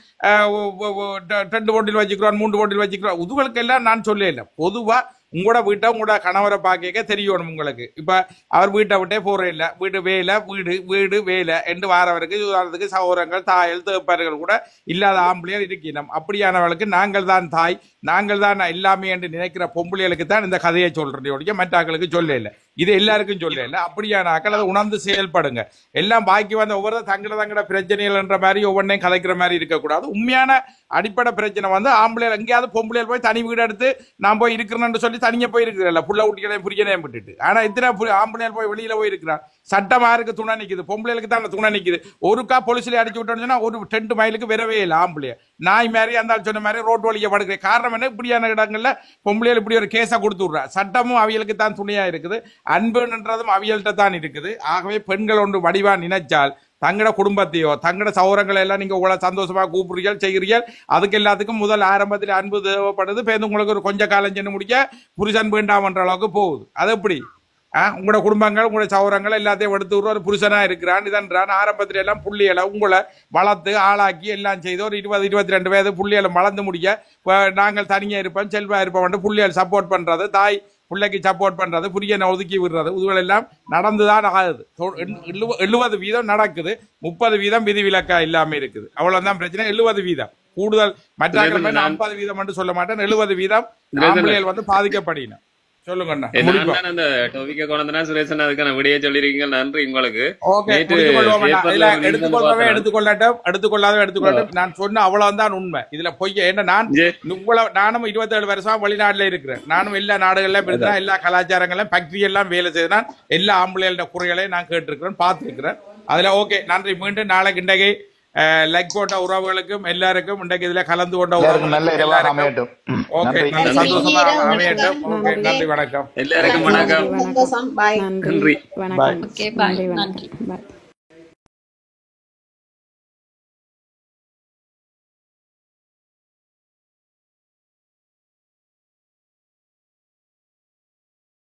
2 போட்டில் வச்சுக்கிறான், 3 போட்டில் வச்சுக்கிறான். இதுகளுக்கு எல்லாம் நான் சொல்ல இல்லை. பொதுவா உங்களோட வீட்டை உங்களோட கணவரை பார்க்க தெரியணும் உங்களுக்கு. இப்ப அவர் வீட்டை விட்டே போற இல்லை, வீடு வேலை வீடு வேலை என்று வாரவருக்கு உதாரணத்துக்கு சகோதரங்கள் தாயல் தேப்பார்கள் கூட இல்லாத ஆம்பளையார் இருக்கணும். அப்படியானவர்களுக்கு நாங்கள் தான் தாய், நாங்கள் தான் எல்லாமே என்று நினைக்கிற பொம்பளைகளுக்கு தான் இந்த கதையை சொல்றேன், மற்றாக்களுக்கு சொல்ல இல்லை. இது எல்லாருக்கும் சொல்ல இல்லை. அப்படியான ஆக்கள் அதை உணர்ந்து செயல்படுங்க. எல்லாம் பாக்கி வந்த ஒவ்வொரு தங்கட பிரச்சனைகள் என்ற மாதிரி ஒவ்வொன்றையும் கலைக்கிற மாதிரி இருக்கக்கூடாது. உண்மையான அடிப்படை பிரச்சனை வந்து ஆம்பளைகள் எங்கேயாவது பொம்பளைகள் போய் தனி வீடு எடுத்து நான் போய் இருக்கிறேன்னு சொல்லி தனியா போய் இருக்கிறேன், புள்ள ஊட்டிகளையும் புரியனையும் விட்டுட்டு. ஆனா இத்தனை ஆம்பளைகள் போய் வெளியில போய் இருக்கிறான். சட்டமாருக்கு துணை நிக்குது, பொம்பளைகளுக்கு தான் துணை நிக்குது. ஒருக்கா போலீஸ்ல அடிச்சு விட்டோம்னா ஒரு 10 மைலுக்கு வரவே இல்லை ஆம்பளைய. நாய் மாதிரி அந்த சொன்ன மாதிரி ரோட் வழியை படுக்கிற காரணம் என்ன? இப்படியான இடங்கள்ல பொம்பளைகள் இப்படி ஒரு கேஸை கொடுத்து விடுறா. சட்டமும் அவியலுக்கு தான் துணையா இருக்குது, அன்புன்றதும் அவியல்கிட்ட தான் இருக்குது. ஆகவே பெண்கள் ஒன்று வடிவா நினைச்சால் தங்கட குடும்பத்தையோ தங்கட சௌரங்களை எல்லாம் நீங்க உங்களை சந்தோஷமா கூப்பிடுறீர்கள் செய்கிறீர்கள். அதுக்கு எல்லாத்துக்கும் முதல் ஆரம்பத்தில் அன்பு தேவைப்படுது. பேருந்து உங்களுக்கு ஒரு கொஞ்ச காலம் சென்று முடிக்க புருஷன் வேண்டாமன்ற அளவுக்கு போகுது. அது எப்படி உங்களோட குடும்பங்கள் உங்களோட சௌரங்கள் எல்லாத்தையும் எடுத்து ஒரு புருஷனா இருக்கிறான் இதன்றான். ஆரம்பத்துல எல்லாம் புள்ளியலை உங்களை வளர்த்து ஆளாக்கி எல்லாம் செய்து ஒரு 20-22 வயது புள்ளியலை வளர்ந்து முடிய நாங்கள் தனியா இருப்போம் செல்வா இருப்போம் புள்ளியல் சப்போர்ட் பண்றது, தாய் பிள்ளைக்கு சப்போர்ட் பண்றது, புரியனை ஒதுக்கி விடுறது, இதுகள் எல்லாம் நடந்துதான் ஆகுது. 70% நடக்குது, 30% விதிவிலக்கா இல்லாம இருக்குது. அவ்வளவுதான் பிரச்சனை. 70% கூடுதல். மற்ற 50% மட்டும் சொல்ல மாட்டேன். 70% வந்து பாதிக்கப்படின. சொல்லுங்க.
அந்த டாபிக்க கொண்டா சுரேஷன் அதுக்கான விடையை சொல்லிருக்கீங்க. நன்றி உங்களுக்கு.
எடுத்துக்கொள்ளட்டும். நான் சொன்ன அவ்வளவுதான் உண்மை. இதுல பொய்ய என்ன? நானும் 27 வருஷமா வெளிநாட்டுல இருக்கிறேன். நானும் எல்லா நாடுகள்லயும் இருக்கிறேன், எல்லா கலாச்சாரங்களையும் ஃபேக்டரி எல்லாம் வேலை செய்தான். எல்லா ஆம்பளையோட குறைகளையும் நான் கேட்டிருக்கிறேன், பார்த்திருக்கிறேன். அதுல ஓகே, நன்றி. மீண்டும் நாளைக்கு இன்றைக்கு லைக் போட்ட உறவுகளுக்கும் எல்லாருக்கும் இன்றைக்கு இதுல கலந்து கொண்ட உறவுகளுக்கும் ஓகே சந்தோஷமா அமையட்டும். ஓகே, நன்றி, வணக்கம்.
எல்லாருக்கும் வணக்கம்.
சந்தோஷம். பாய்.
நன்றி.
வணக்கம். ஓகே, பாய். நன்றி. பாய்.